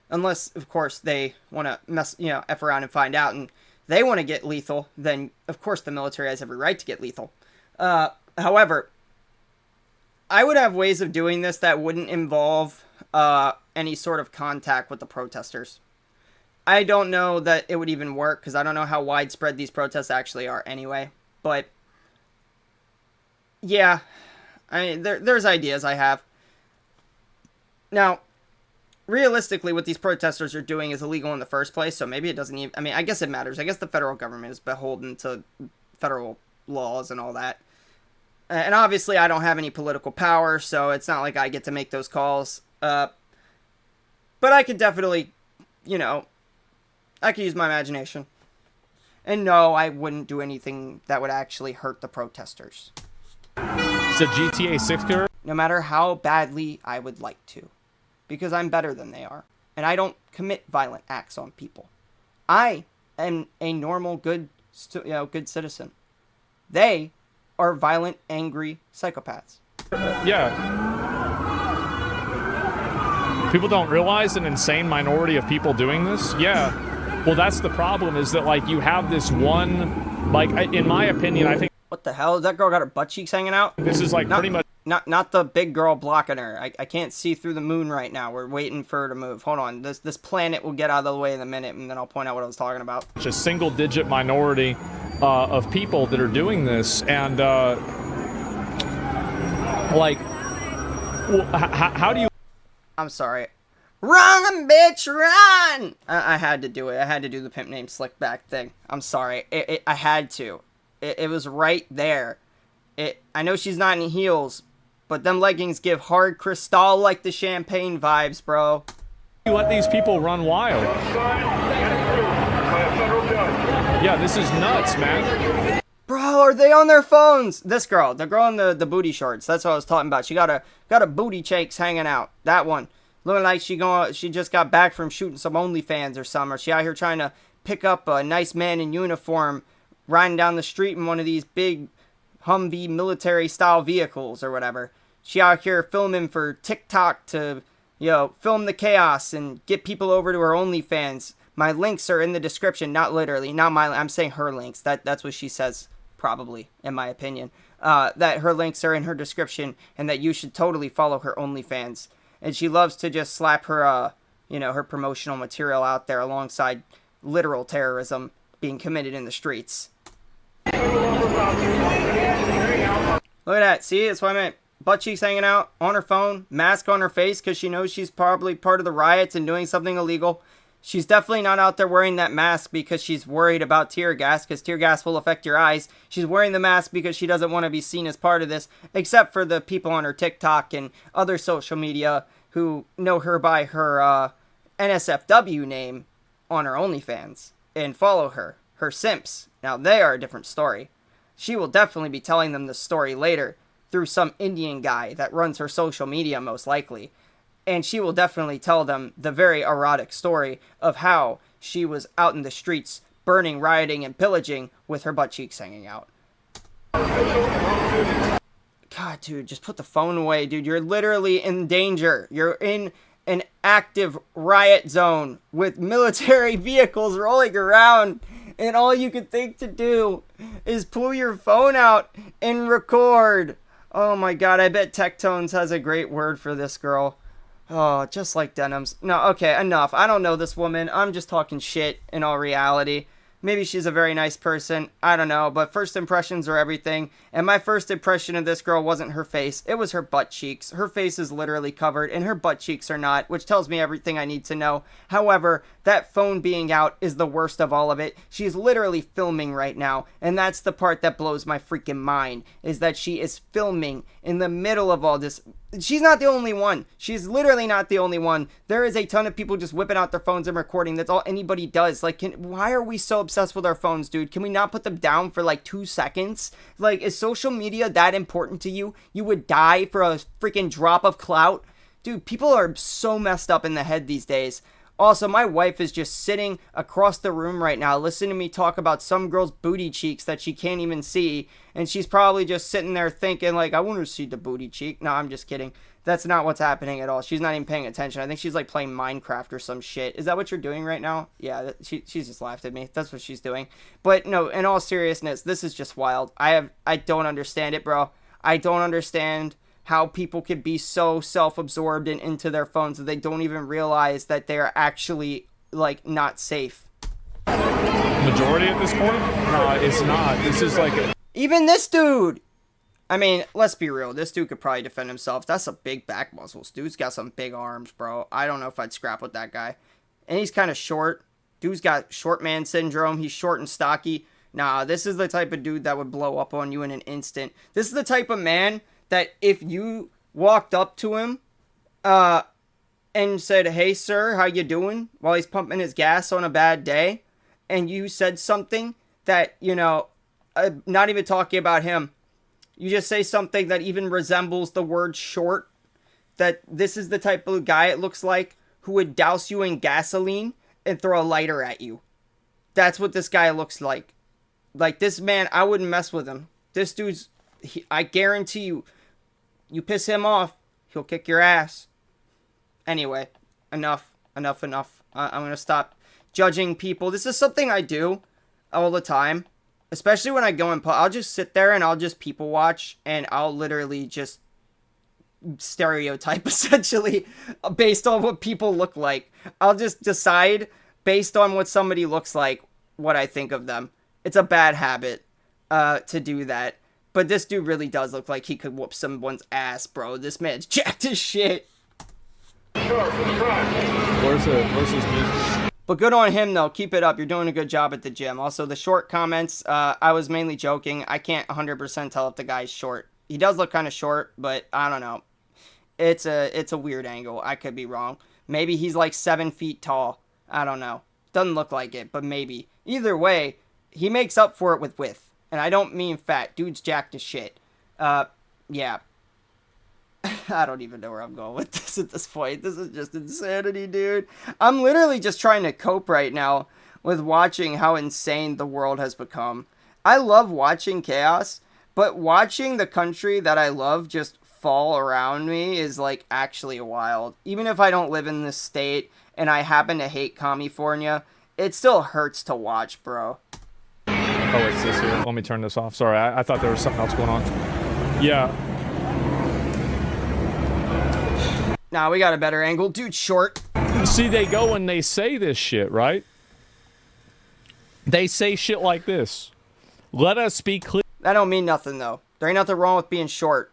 unless, of course, they want to F around and find out, and they want to get lethal, then, of course, the military has every right to get lethal. However, I would have ways of doing this that wouldn't involve any sort of contact with the protesters. I don't know that it would even work, because I don't know how widespread these protests actually are anyway, but... yeah, I mean, there's ideas I have. Now, realistically, what these protesters are doing is illegal in the first place, so maybe it doesn't even... I mean, I guess it matters. I guess the federal government is beholden to federal laws and all that. And obviously, I don't have any political power, so it's not like I get to make those calls. But I could definitely, I could use my imagination. And no, I wouldn't do anything that would actually hurt the protesters. It's a GTA 6 killer? No matter how badly I would like to. Because I'm better than they are. And I don't commit violent acts on people. I am a normal, good citizen. They are violent, angry psychopaths. Yeah. People don't realize an insane minority of people doing this? Yeah. Well, that's the problem, is that, like, you have this one, like, in my opinion, I think... What the hell? That girl got her butt cheeks hanging out? This is, like, pretty much... Not the big girl blocking her. I can't see through the moon right now. We're waiting for her to move. Hold on. This planet will get out of the way in a minute, and then I'll point out what I was talking about. A single-digit minority of people that are doing this, and, like... how do you... I'm sorry. Run, bitch, run! I had to do it. I had to do the pimp name slick back thing. I'm sorry. I had to. It was right there. I know she's not in heels, but them leggings give hard Cristal like the champagne vibes, bro. You let these people run wild. Yeah, this is nuts, man. Bro, are they on their phones? This girl, the girl in the booty shorts. That's what I was talking about. She got a booty cheeks hanging out. That one, looking like she just got back from shooting some OnlyFans or something. Or she out here trying to pick up a nice man in uniform, riding down the street in one of these big Humvee military style vehicles or whatever. She out here filming for TikTok to, film the chaos and get people over to her OnlyFans. My links are in the description, not literally, not my. I'm saying her links. That's what she says. Probably, in my opinion, that her links are in her description and that you should totally follow her OnlyFans. And she loves to just slap her, her promotional material out there alongside literal terrorism being committed in the streets. Look at that. See, that's what I meant. Butt cheeks hanging out on her phone, mask on her face because she knows she's probably part of the riots and doing something illegal. She's definitely not out there wearing that mask because she's worried about tear gas, because tear gas will affect your eyes. She's wearing the mask because she doesn't want to be seen as part of this, except for the people on her TikTok and other social media who know her by her NSFW name on her OnlyFans and follow her simps. Now, they are a different story. She will definitely be telling them the story later through some Indian guy that runs her social media, most likely. And she will definitely tell them the very erotic story of how she was out in the streets burning, rioting, and pillaging with her butt cheeks hanging out. God, dude, just put the phone away, dude. You're literally in danger. You're in an active riot zone with military vehicles rolling around. And all you can think to do is pull your phone out and record. Oh my God, I bet Tectones has a great word for this girl. Oh, just like denims. No, okay, enough. I don't know this woman. I'm just talking shit in all reality. Maybe she's a very nice person. I don't know, but first impressions are everything. And my first impression of this girl wasn't her face. It was her butt cheeks. Her face is literally covered, and her butt cheeks are not, which tells me everything I need to know. However, that phone being out is the worst of all of it. She's literally filming right now, and that's the part that blows my freaking mind, is that she is filming in the middle of all this. She's not the only one. She's literally not the only one. There is a ton of people just whipping out their phones and recording. That's all anybody does. Like, why are we so obsessed with our phones, dude? Can we not put them down for like 2 seconds? Like, is social media that important to you? You would die for a freaking drop of clout? Dude, people are so messed up in the head these days. Also, my wife is just sitting across the room right now listening to me talk about some girl's booty cheeks that she can't even see. And she's probably just sitting there thinking, like, I want to see the booty cheek. No, I'm just kidding. That's not what's happening at all. She's not even paying attention. I think she's, like, playing Minecraft or some shit. Is that what you're doing right now? Yeah, she's just laughed at me. That's what she's doing. But, no, in all seriousness, this is just wild. I don't understand it, bro. I don't understand how people could be so self-absorbed and into their phones that they don't even realize that they're actually, like, not safe. Majority at this point? No, it's not. This is like Even this dude! I mean, let's be real. This dude could probably defend himself. That's some big back muscles. Dude's got some big arms, bro. I don't know if I'd scrap with that guy. And he's kind of short. Dude's got short man syndrome. He's short and stocky. Nah, this is the type of dude that would blow up on you in an instant. This is the type of man that if you walked up to him and said, hey, sir, how you doing? While he's pumping his gas on a bad day, and you said something that, not even talking about him, you just say something that even resembles the word short, that this is the type of guy it looks like who would douse you in gasoline and throw a lighter at you. That's what this guy looks like. Like, this man, I wouldn't mess with him. This dude's, I guarantee you, you piss him off, he'll kick your ass. Anyway, enough. I'm going to stop judging people. This is something I do all the time. Especially when I go in, I'll just sit there and I'll just people watch. And I'll literally just stereotype, essentially, based on what people look like. I'll just decide, based on what somebody looks like, what I think of them. It's a bad habit to do that. But this dude really does look like he could whoop someone's ass, bro. This man's jacked as shit. Where's his music? But good on him, though. Keep it up. You're doing a good job at the gym. Also, the short comments, I was mainly joking. I can't 100% tell if the guy's short. He does look kind of short, but I don't know. It's a weird angle. I could be wrong. Maybe he's like 7 feet tall. I don't know. Doesn't look like it, but maybe. Either way, he makes up for it with width. And I don't mean fat. Dude's jacked as shit. Yeah. I don't even know where I'm going with this at this point. This is just insanity, dude. I'm literally just trying to cope right now with watching how insane the world has become. I love watching chaos, but watching the country that I love just fall around me is, like, actually wild. Even if I don't live in this state and I happen to hate California, it still hurts to watch, bro. Oh, it's this here. Let me turn this off. Sorry, I thought there was something else going on. Yeah. Nah, we got a better angle. Dude's short. See, they go and they say this shit, right? They say shit like this. Let us be clear. That don't mean nothing, though. There ain't nothing wrong with being short.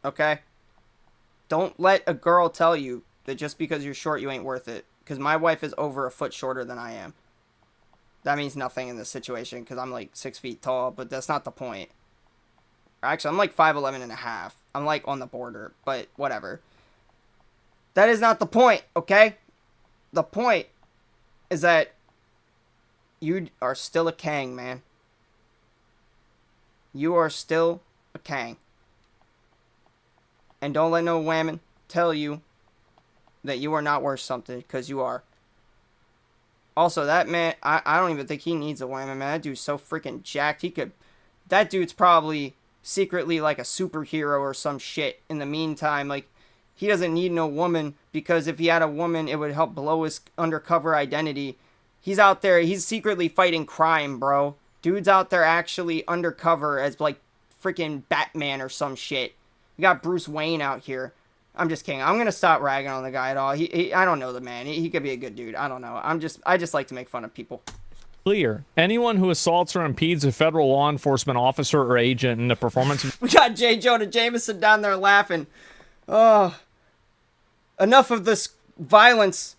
Okay? Don't let a girl tell you that just because you're short, you ain't worth it. Because my wife is over a foot shorter than I am. That means nothing in this situation, because I'm, like, 6 feet tall, but that's not the point. Actually, I'm, like, 5'11 and a half. I'm, like, on the border, but whatever. That is not the point, okay? The point is that you are still a Kang, man. You are still a Kang. And don't let no woman tell you that you are not worth something, because you are. Also, that man, I don't even think he needs a woman, man. That dude's so freaking jacked. That dude's probably secretly like a superhero or some shit. In the meantime, like, he doesn't need no woman, because if he had a woman, it would help blow his undercover identity. He's out there, he's secretly fighting crime, bro. Dude's out there actually undercover as, like, freaking Batman or some shit. We got Bruce Wayne out here. I'm just kidding. I'm gonna stop ragging on the guy at all. I don't know the man. He could be a good dude. I don't know. I just like to make fun of people. Clear. Anyone who assaults or impedes a federal law enforcement officer or agent in the performance of... We got J. Jonah Jameson down there laughing. Oh. Enough of this violence.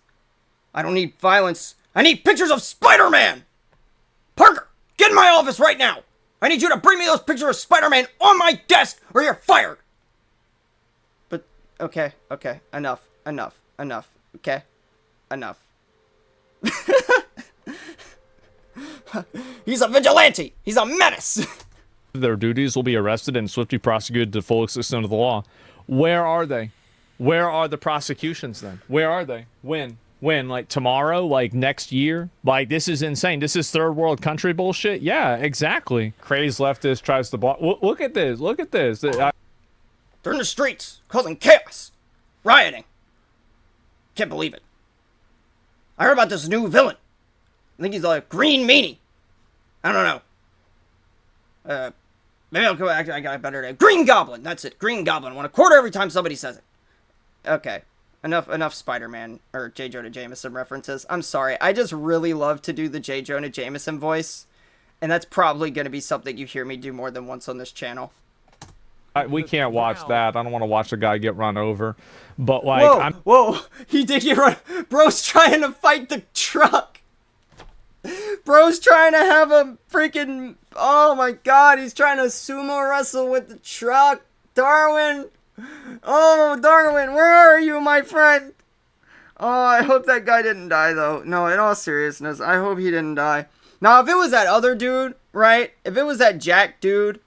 I don't need violence. I need pictures of Spider-Man! Parker, get in my office right now! I need you to bring me those pictures of Spider-Man on my desk, or you're fired! But, okay, enough, okay? Enough. He's a vigilante! He's a menace! Their duties will be arrested and swiftly prosecuted to the full extent of the law. Where are they? Where are the prosecutions then? Where are they? When? Like tomorrow? Like next year? Like, this is insane. This is third world country bullshit? Yeah, exactly. Crazed leftist tries to block. Look at this. Look at this. They're in the streets, causing chaos. Rioting. Can't believe it. I heard about this new villain. I think he's a green meanie. I don't know. Maybe I'll go back. I got a better name. Green Goblin. That's it. Green Goblin. I want a quarter every time somebody says it. Okay. Enough Spider-Man or J. Jonah Jameson references. I'm sorry. I just really love to do the J. Jonah Jameson voice. And that's probably going to be something you hear me do more than once on this channel. We can't watch that. I don't want to watch a guy get run over. But, like... Whoa! He did get run... Bro's trying to fight the truck! Bro's trying to have a freaking... Oh my god, he's trying to sumo wrestle with the truck! Darwin! Oh, Darwin, where are you, my friend? Oh, I hope that guy didn't die, though. No, in all seriousness, I hope he didn't die. Now, if it was that other dude, right? If it was that Jack dude,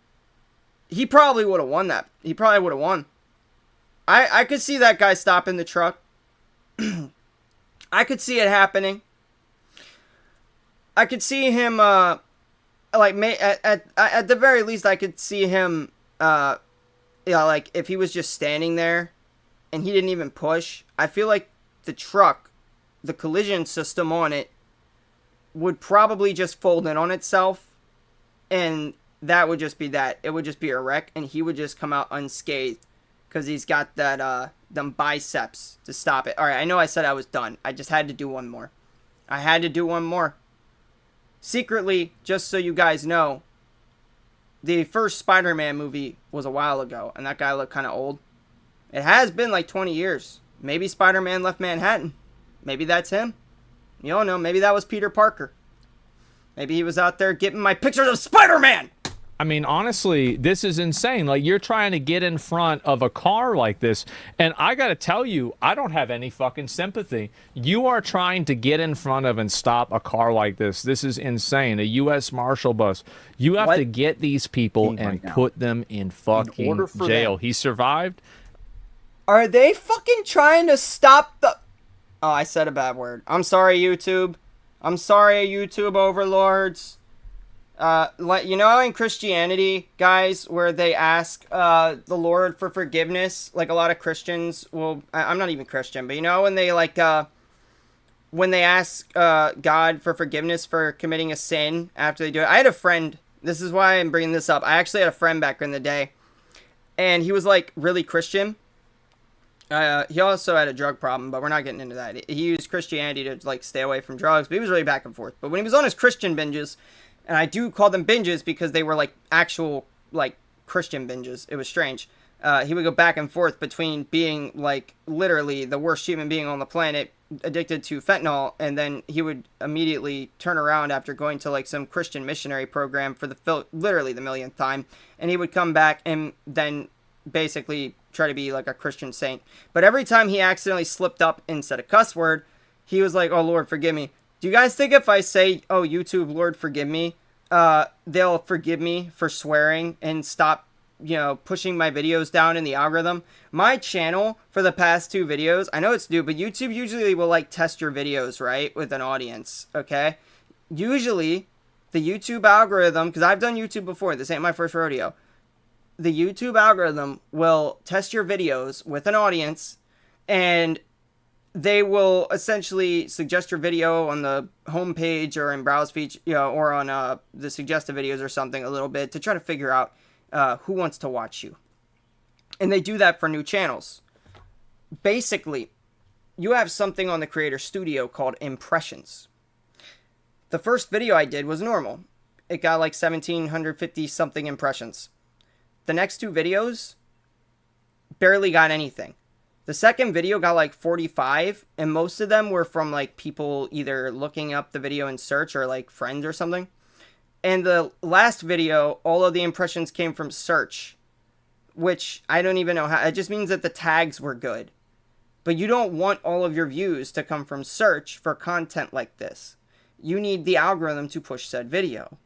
he probably would have won that. He probably would have won. I could see that guy stopping the truck. I could see it happening. I could see him, at the very least, I could see him, like, if he was just standing there and he didn't even push, I feel like the truck, the collision system on it, would probably just fold in on itself, and that would just be that. It would just be a wreck, and he would just come out unscathed, because he's got that, them biceps to stop it. Alright, I know I said I was done. I just had to do one more. Secretly, just so you guys know, the first Spider-Man movie was a while ago, and that guy looked kind of old. It has been like 20 years. Maybe Spider-Man left Manhattan. Maybe that's him. You don't know. Maybe that was Peter Parker. Maybe he was out there getting my pictures of Spider-Man! I mean, honestly, this is insane. Like, you're trying to get in front of a car like this, and I gotta tell you, I don't have any fucking sympathy. You are trying to get in front of and stop a car like this. This is insane. A U.S. Marshal bus. You have to get these people and put them in fucking jail. He survived. Are they fucking trying to stop the... Oh, I said a bad word. I'm sorry, YouTube. I'm sorry, YouTube overlords. You know, in Christianity, guys, where they ask the Lord for forgiveness, like a lot of Christians will... I'm not even Christian, but you know, when they when they ask God for forgiveness for committing a sin after they do it. I had a friend, this is why I'm bringing this up. I actually had a friend back in the day, and he was like really Christian. He also had a drug problem, but we're not getting into that. He used Christianity to like stay away from drugs, but he was really back and forth. But when he was on his Christian binges, and I do call them binges because they were like actual like Christian binges. It was strange. He would go back and forth between being like literally the worst human being on the planet, addicted to fentanyl, and then he would immediately turn around after going to like some Christian missionary program for literally the millionth time, and he would come back and then basically try to be like a Christian saint. But every time he accidentally slipped up and said a cuss word, he was like, "Oh Lord, forgive me." Do you guys think if I say, "Oh YouTube, Lord, forgive me," they'll forgive me for swearing and stop, you know, pushing my videos down in the algorithm? My channel for the past 2 videos, I know it's new, but YouTube usually will like test your videos, right, with an audience, okay? Usually, the YouTube algorithm, because I've done YouTube before, this ain't my first rodeo, the YouTube algorithm will test your videos with an audience, and they will essentially suggest your video on the homepage or in browse feature, you know, or on the suggested videos or something a little bit to try to figure out who wants to watch you. And they do that for new channels. Basically, you have something on the Creator Studio called impressions. The first video I did was normal. It got like 1,750 something impressions. The next 2 videos barely got anything. The second video got like 45, and most of them were from like people either looking up the video in search or like friends or something. And the last video, all of the impressions came from search, which I don't even know how. It just means that the tags were good. But you don't want all of your views to come from search for content like this. You need the algorithm to push said video.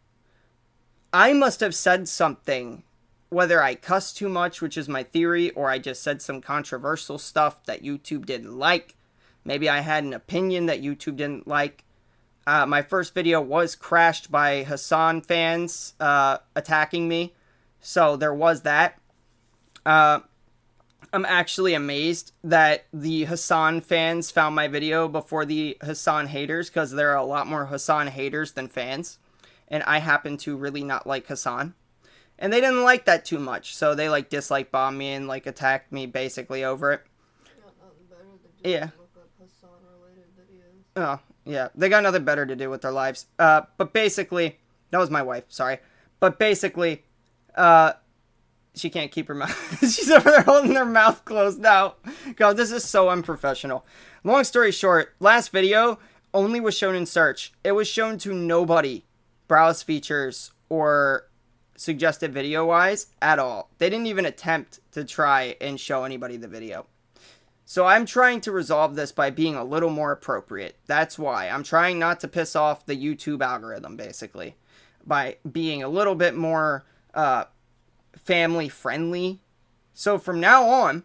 I must have said something, whether I cussed too much, which is my theory, or I just said some controversial stuff that YouTube didn't like. Maybe I had an opinion that YouTube didn't like. My first video was crashed by Hassan fans attacking me, so there was that. I'm actually amazed that the Hassan fans found my video before the Hassan haters, because there are a lot more Hassan haters than fans, and I happen to really not like Hassan. And they didn't like that too much, so they like dislike bombed me and like attacked me basically over it. Yeah. Oh, yeah. They got nothing better to do with their lives. But basically, that was my wife, sorry. But basically, she can't keep her mouth. She's over there holding her mouth closed now. God, this is so unprofessional. Long story short, last video only was shown in search. It was shown to nobody, browse features or suggested video wise at all. They didn't even attempt to try and show anybody the video. So I'm trying to resolve this by being a little more appropriate. That's why I'm trying not to piss off the YouTube algorithm, basically, by being a little bit more family friendly. So from now on,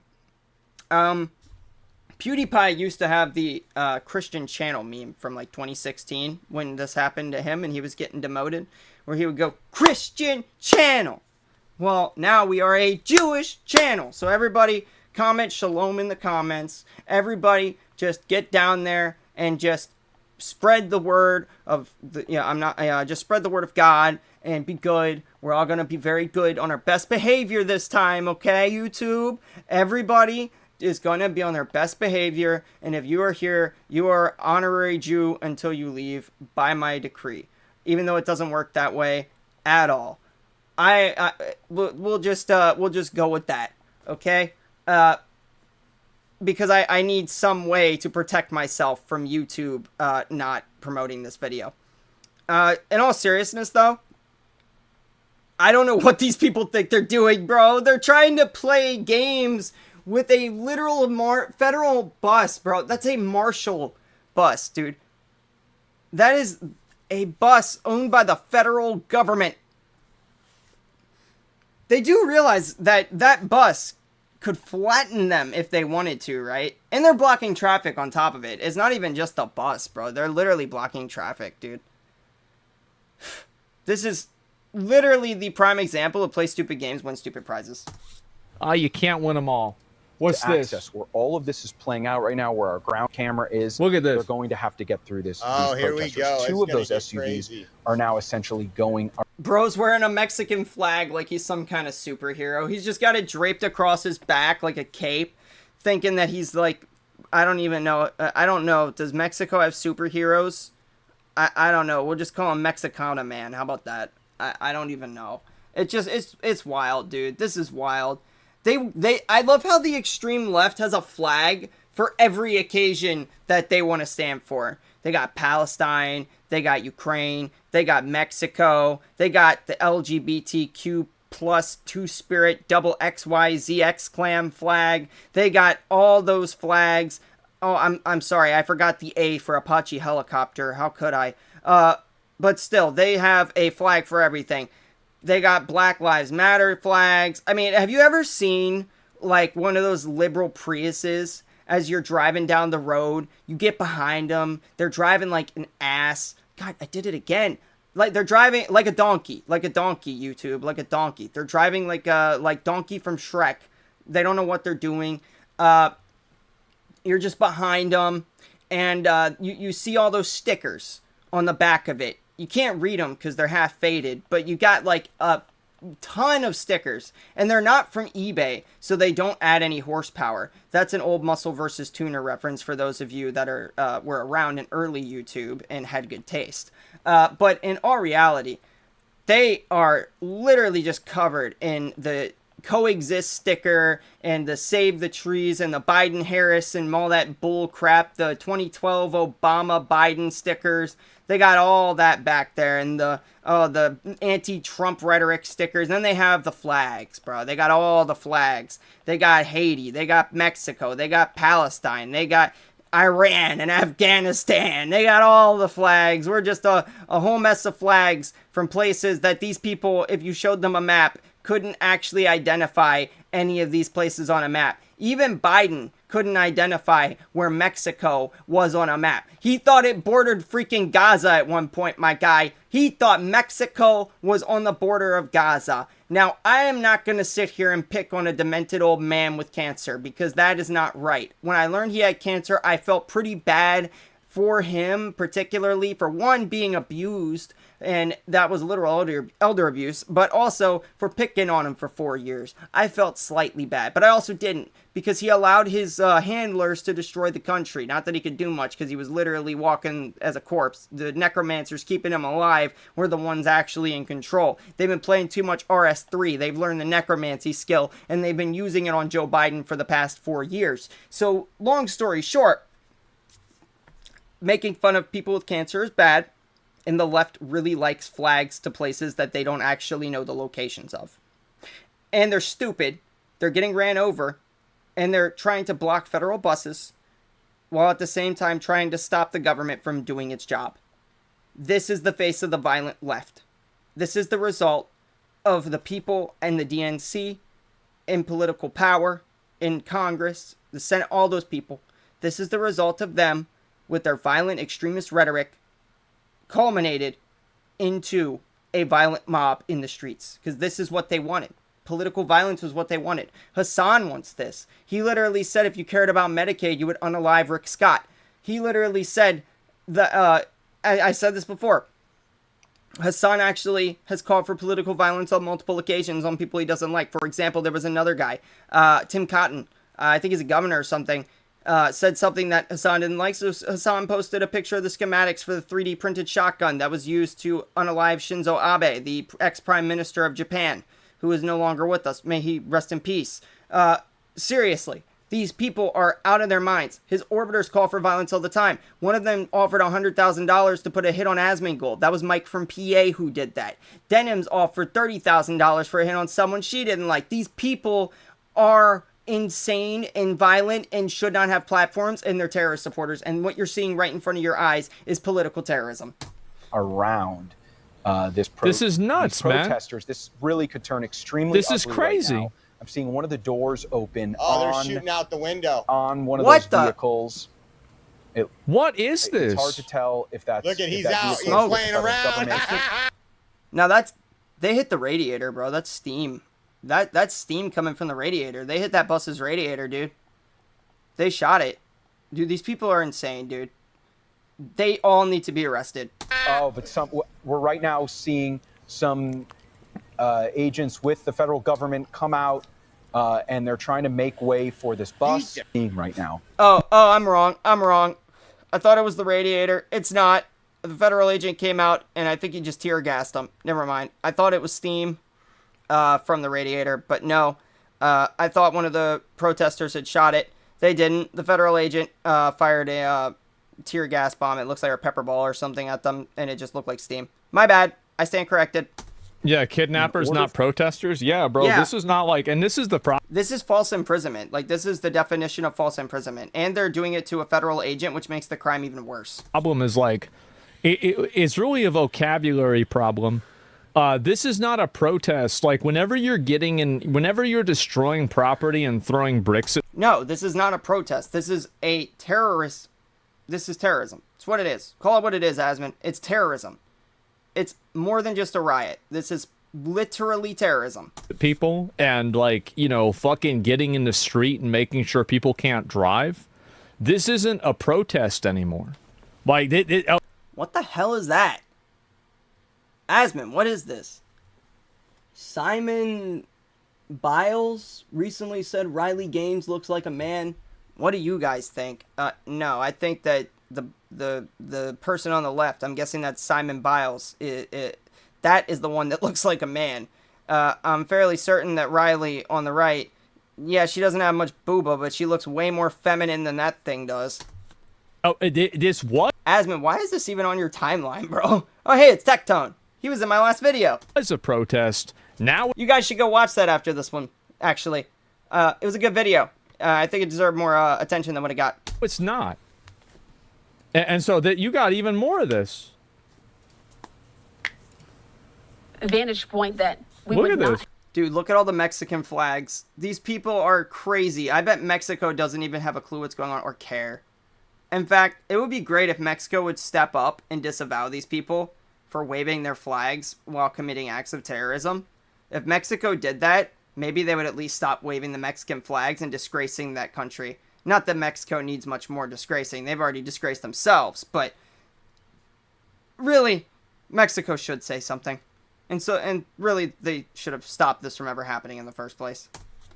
PewDiePie used to have the Christian channel meme from like 2016 when this happened to him and he was getting demoted, where he would go, "Christian channel." Well, now we are a Jewish channel. So everybody comment shalom in the comments. Everybody just get down there and just spread the word of just spread the word of God and be good. We're all going to be very good on our best behavior this time, okay, YouTube? Everybody is going to be on their best behavior, and if you are here, you are honorary Jew until you leave by my decree, even though it doesn't work that way at all. We'll just go with that, okay? Because I need some way to protect myself from YouTube not promoting this video. In all seriousness, though, I don't know what these people think they're doing, bro. They're trying to play games with a literal federal bus, bro. That's a Marshall bus, dude. That is a bus owned by the federal government. They do realize that that bus could flatten them if they wanted to, right? And they're blocking traffic on top of it. It's not even just the bus, bro. They're literally blocking traffic, dude. This is literally the prime example of play stupid games, win stupid prizes. You can't win them all. What's this? Access where all of this is playing out right now, where our ground camera is. Look at this. They're going to have to get through this. Oh, here we go. Two of those SUVs are now essentially going. Bro's wearing a Mexican flag like he's some kind of superhero. He's just got it draped across his back like a cape, thinking that he's like, I don't even know. I don't know. Does Mexico have superheroes? I don't know. We'll just call him Mexicana Man. How about that? I don't even know. It's wild, dude. This is wild. I love how the extreme left has a flag for every occasion that they want to stand for. They got Palestine, they got Ukraine, they got Mexico, they got the LGBTQ plus Two-Spirit double XYZX clam flag. They got all those flags. Oh, I'm sorry, I forgot the A for Apache helicopter. How could I? But still, they have a flag for everything. They got Black Lives Matter flags. I mean, have you ever seen like one of those liberal Priuses as you're driving down the road? You get behind them. They're driving like an ass. God, I did it again. Like they're driving like a donkey, YouTube, like a donkey. They're driving like Donkey from Shrek. They don't know what they're doing. You're just behind them, and you see all those stickers on the back of it. You can't read them because they're half faded, but you got like a ton of stickers, and they're not from eBay, so they don't add any horsepower. That's an old Muscle versus Tuner reference for those of you that were around in early YouTube and had good taste. But in all reality, they are literally just covered in the coexist sticker and the save the trees and the Biden Harris and all that bull crap, the 2012 Obama Biden stickers. They got all that back there, and the anti-Trump rhetoric stickers. And then they have the flags, bro. They got all the flags. They got Haiti. They got Mexico. They got Palestine. They got Iran and Afghanistan. They got all the flags. We're just a whole mess of flags from places that these people, if you showed them a map, couldn't actually identify any of these places on a map. Even Biden couldn't identify where Mexico was on a map. He thought it bordered freaking Gaza at one point, my guy. He thought Mexico was on the border of Gaza. Now, I am not going to sit here and pick on a demented old man with cancer, because that is not right. When I learned he had cancer, I felt pretty bad for him, particularly for one, being abused, and that was literal elder abuse, but also for picking on him for 4 years. I felt slightly bad, but I also didn't, because he allowed his handlers to destroy the country. Not that he could do much, because he was literally walking as a corpse. The necromancers keeping him alive were the ones actually in control. They've been playing too much RS3. They've learned the necromancy skill, and they've been using it on Joe Biden for the past 4 years. So, long story short, making fun of people with cancer is bad, and the left really likes flags to places that they don't actually know the locations of. And they're stupid. They're getting ran over, and they're trying to block federal buses while at the same time trying to stop the government from doing its job. This is the face of the violent left. This is the result of the people and the DNC in political power, in Congress, the Senate, all those people. This is the result of them with their violent extremist rhetoric culminated into a violent mob in the streets, because this is what they wanted. Political violence was what they wanted. Hassan wants this. He literally said if you cared about Medicaid, you would unalive Rick Scott. He literally said I said this before. Hassan actually has called for political violence on multiple occasions on people he doesn't like. For example, there was another guy, Tim Cotton. I think he's a governor or something. Said something that Hassan didn't like, so Hassan posted a picture of the schematics for the 3D printed shotgun that was used to unalive Shinzo Abe, the ex-prime minister of Japan, who is no longer with us. May he rest in peace. Seriously, These people are out of their minds. His orbiters call for violence all the time. One of them offered $100,000 to put a hit on Asmongold. That was Mike from PA who did that. Denim's offered $30,000 for a hit on someone she didn't like. These people are insane and violent and should not have platforms, and they're terrorist supporters. And what you're seeing right in front of your eyes is political terrorism. Around this is nuts, man. Protesters, this really could turn extremely This is crazy. Right now. I'm seeing one of the doors open. Oh, they're shooting out the window. On one of those vehicles. What is this? It's hard to tell if that's. Look at he's out. He's playing around. Now they hit the radiator, bro. That's steam. That's steam coming from the radiator. They hit that bus's radiator, dude. They shot it. Dude, these people are insane, dude. They all need to be arrested. Oh, but we're right now seeing some agents with the federal government come out, and they're trying to make way for this bus. Right now. Oh, I'm wrong. I thought it was the radiator. It's not. The federal agent came out, and I think he just tear gassed them. Never mind. I thought it was steam from the radiator, but no. I thought one of the protesters had shot it. They didn't. The federal agent fired a tear gas bomb. It looks like a pepper ball or something at them, and it just looked like steam. My bad. I stand corrected. Yeah, kidnappers, not protesters. Yeah, bro, yeah. This is not like, and this is the problem. This is false imprisonment. Like, this is the definition of false imprisonment. And they're doing it to a federal agent, which makes the crime even worse. Problem is, like, it's really a vocabulary problem. This is not a protest. Like, whenever you're destroying property and throwing bricks at... No, this is not a protest. This is a terrorist. This is terrorism. It's what it is. Call it what it is, Asmon. It's terrorism. It's more than just a riot. This is literally terrorism. People and, like, you know, fucking getting in the street and making sure people can't drive. This isn't a protest anymore. Like, what the hell is that? Asmon, what is this? Simon Biles recently said Riley Gaines looks like a man. What do you guys think? No, I think that the person on the left, I'm guessing that's Simon Biles, that is the one that looks like a man. I'm fairly certain that Riley on the right, yeah, she doesn't have much booba, but she looks way more feminine than that thing does. Oh, this what? Asmon, why is this even on your timeline, bro? Oh, hey, it's Tectone. He was in my last video. It's a protest. Now you guys should go watch that after this one, actually. It was a good video. I think it deserved more attention than what it got. It's not. And so that you got even more of this. Vantage point that we look would at not. this. Dude, look at all the Mexican flags. These people are crazy. I bet Mexico doesn't even have a clue what's going on or care. In fact, it would be great if Mexico would step up and disavow these people for waving their flags while committing acts of terrorism. If Mexico did that, maybe they would at least stop waving the Mexican flags and disgracing that country. Not that Mexico needs much more disgracing. They've already disgraced themselves, but really, Mexico should say something. And really, they should have stopped this from ever happening in the first place.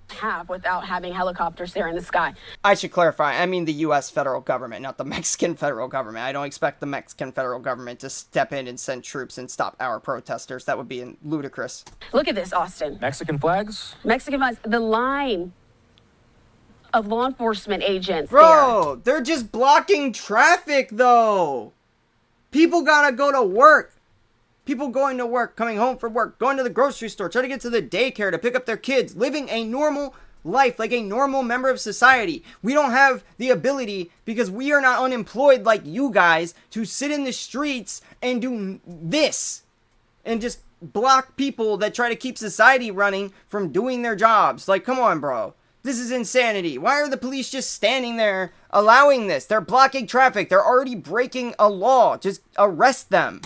Have without having helicopters there in the sky. I should clarify, I mean the U.S. federal government, not the Mexican federal government. I don't expect the Mexican federal government to step in and send troops and stop our protesters. That would be ludicrous. Look at this, Austin. Mexican flags? Mexican flags. The line of law enforcement agents. Bro, they're just blocking traffic, though. People gotta go to work. People going to work, coming home from work, going to the grocery store, trying to get to the daycare to pick up their kids, living a normal life like a normal member of society. We don't have the ability, because we are not unemployed like you guys, to sit in the streets and do this and just block people that try to keep society running from doing their jobs. Like, come on, bro. This is insanity. Why are the police just standing there allowing this? They're blocking traffic. They're already breaking a law. Just arrest them.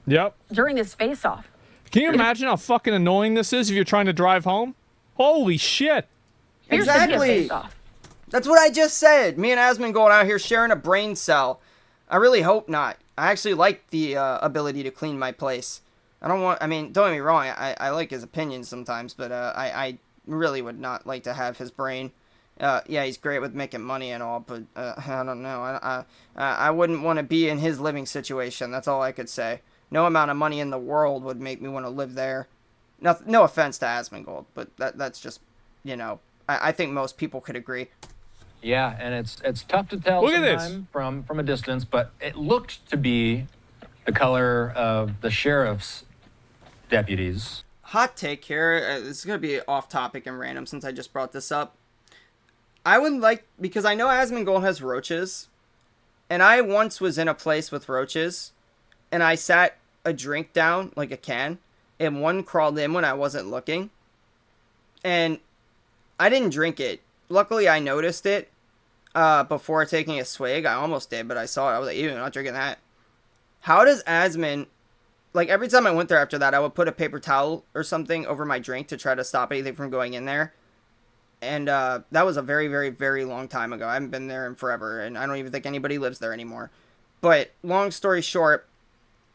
Yep. During this face-off. Can you imagine how fucking annoying this is if you're trying to drive home? Holy shit. Exactly. That's what I just said. Me and Asmongold out here sharing a brain cell. I really hope not. I actually like the ability to clean my place. Don't get me wrong. I like his opinions sometimes, but I really would not like to have his brain. Yeah, he's great with making money and all, but I don't know. I wouldn't want to be in his living situation. That's all I could say. No amount of money in the world would make me want to live there. No offense to Asmongold, but that's just, I think most people could agree. Yeah, and it's tough to tell sometimes from a distance, but it looked to be the color of the sheriff's deputies. Hot take here. This is going to be off topic and random since I just brought this up. I would like, because I know Asmongold has roaches, and I once was in a place with roaches, and I sat a drink down, like a can, and one crawled in when I wasn't looking, and I didn't drink it. Luckily, I noticed it before taking a swig. I almost did, but I saw it. I was like, ew, I'm not drinking that. How does Asmon, like, every time I went there after that, I would put a paper towel or something over my drink to try to stop anything from going in there. And that was a very, very, very long time ago. I haven't been there in forever, and I don't even think anybody lives there anymore. But long story short,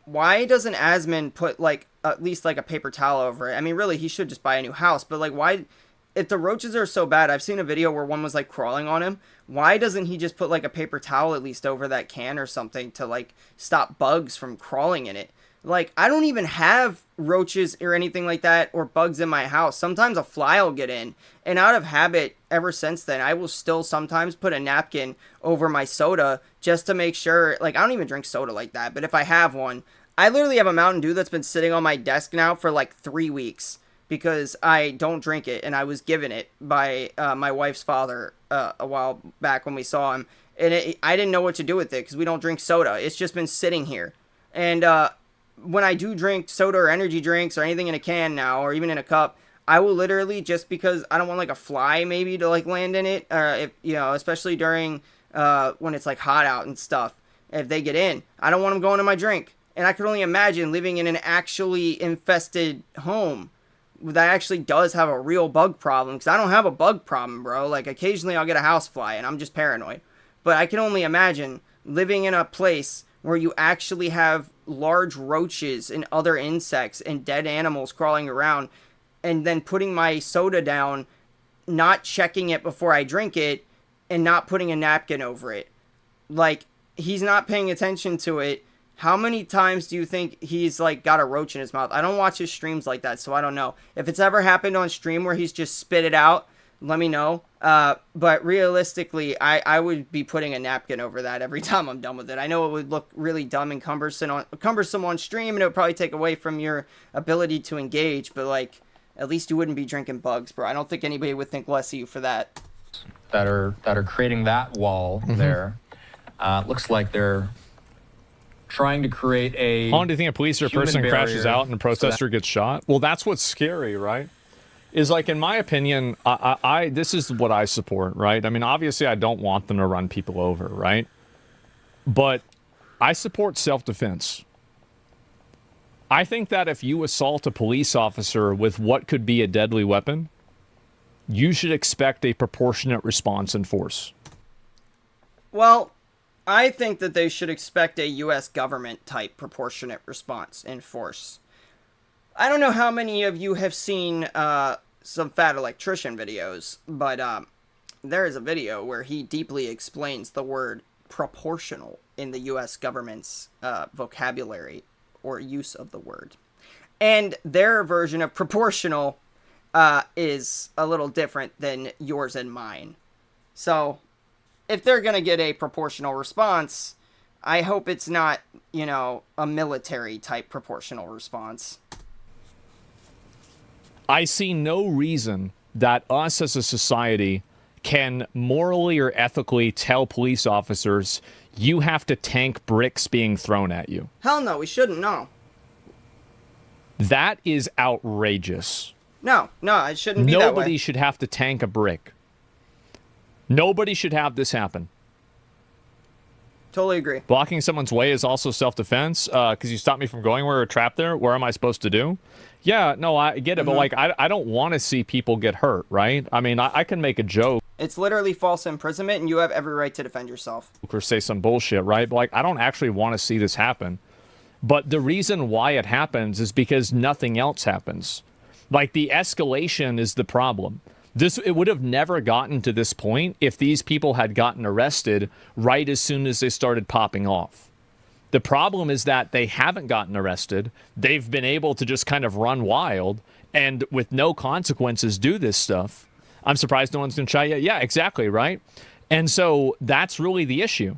why doesn't Asmon put, like, at least, like, a paper towel over it? I mean, really, he should just buy a new house. But, like, why, if the roaches are so bad, I've seen a video where one was, like, crawling on him. Why doesn't he just put, like, a paper towel at least over that can or something to, like, stop bugs from crawling in it? Like, I don't even have roaches or anything like that or bugs in my house. Sometimes a fly will get in. And out of habit, ever since then, I will still sometimes put a napkin over my soda just to make sure. Like, I don't even drink soda like that. But if I have one, I literally have a Mountain Dew that's been sitting on my desk now for like 3 weeks because I don't drink it. And I was given it by my wife's father a while back when we saw him. And I didn't know what to do with it because we don't drink soda. It's just been sitting here. And when I do drink soda or energy drinks or anything in a can now, or even in a cup, I will literally, just because I don't want like a fly maybe to like land in it, if, you know, especially during when it's like hot out and stuff, if they get in, I don't want them going in my drink. And I could only imagine living in an actually infested home that actually does have a real bug problem, because I don't have a bug problem, bro. Like, occasionally I'll get a house fly and I'm just paranoid. But I can only imagine living in a place where you actually have large roaches and other insects and dead animals crawling around, and then putting my soda down, not checking it before I drink it, and not putting a napkin over it. Like, he's not paying attention to it. How many times do you think he's, like, got a roach in his mouth? I don't watch his streams like that, so I don't know. If it's ever happened on stream where he's just spit it out, let me know. But realistically, I would be putting a napkin over that every time I'm done with it. I know it would look really dumb and cumbersome on stream, and it would probably take away from your ability to engage, but, like, at least you wouldn't be drinking bugs, bro. I don't think anybody would think less of you for that. That are creating that wall there. Looks like they're trying to create a... How long do you think a police or person crashes out and a protester gets shot? Well, that's what's scary, right? Is, like, in my opinion, this is what I support, right? I mean, obviously I don't want them to run people over, right? But I support self-defense. I think that if you assault a police officer with what could be a deadly weapon, you should expect a proportionate response in force. Well, I think that they should expect a U.S. government type proportionate response in force. I don't know how many of you have seen some Fat Electrician videos, but there is a video where he deeply explains the word proportional in the U.S. government's vocabulary or use of the word. And their version of proportional is a little different than yours and mine. So if they're going to get a proportional response, I hope it's not, you know, a military type proportional response. I see no reason that us as a society can morally or ethically tell police officers, you have to tank bricks being thrown at you. Hell no, we shouldn't, no. That is outrageous. No, it shouldn't be that way. Nobody should have to tank a brick. Nobody should have this happen. Totally agree. Blocking someone's way is also self-defense, because you stopped me from going where we're trapped there. Where am I supposed to do? Yeah, no, I get it, but, like, I don't want to see people get hurt, right? I mean, I can make a joke. It's literally false imprisonment, and you have every right to defend yourself. Or say some bullshit, right? But, like, I don't actually want to see this happen. But the reason why it happens is because nothing else happens. Like, the escalation is the problem. It would have never gotten to this point if these people had gotten arrested right as soon as they started popping off. The problem is that they haven't gotten arrested. They've been able to just kind of run wild and with no consequences do this stuff. I'm surprised no one's going to try yet. Yeah, exactly, right? And so that's really the issue.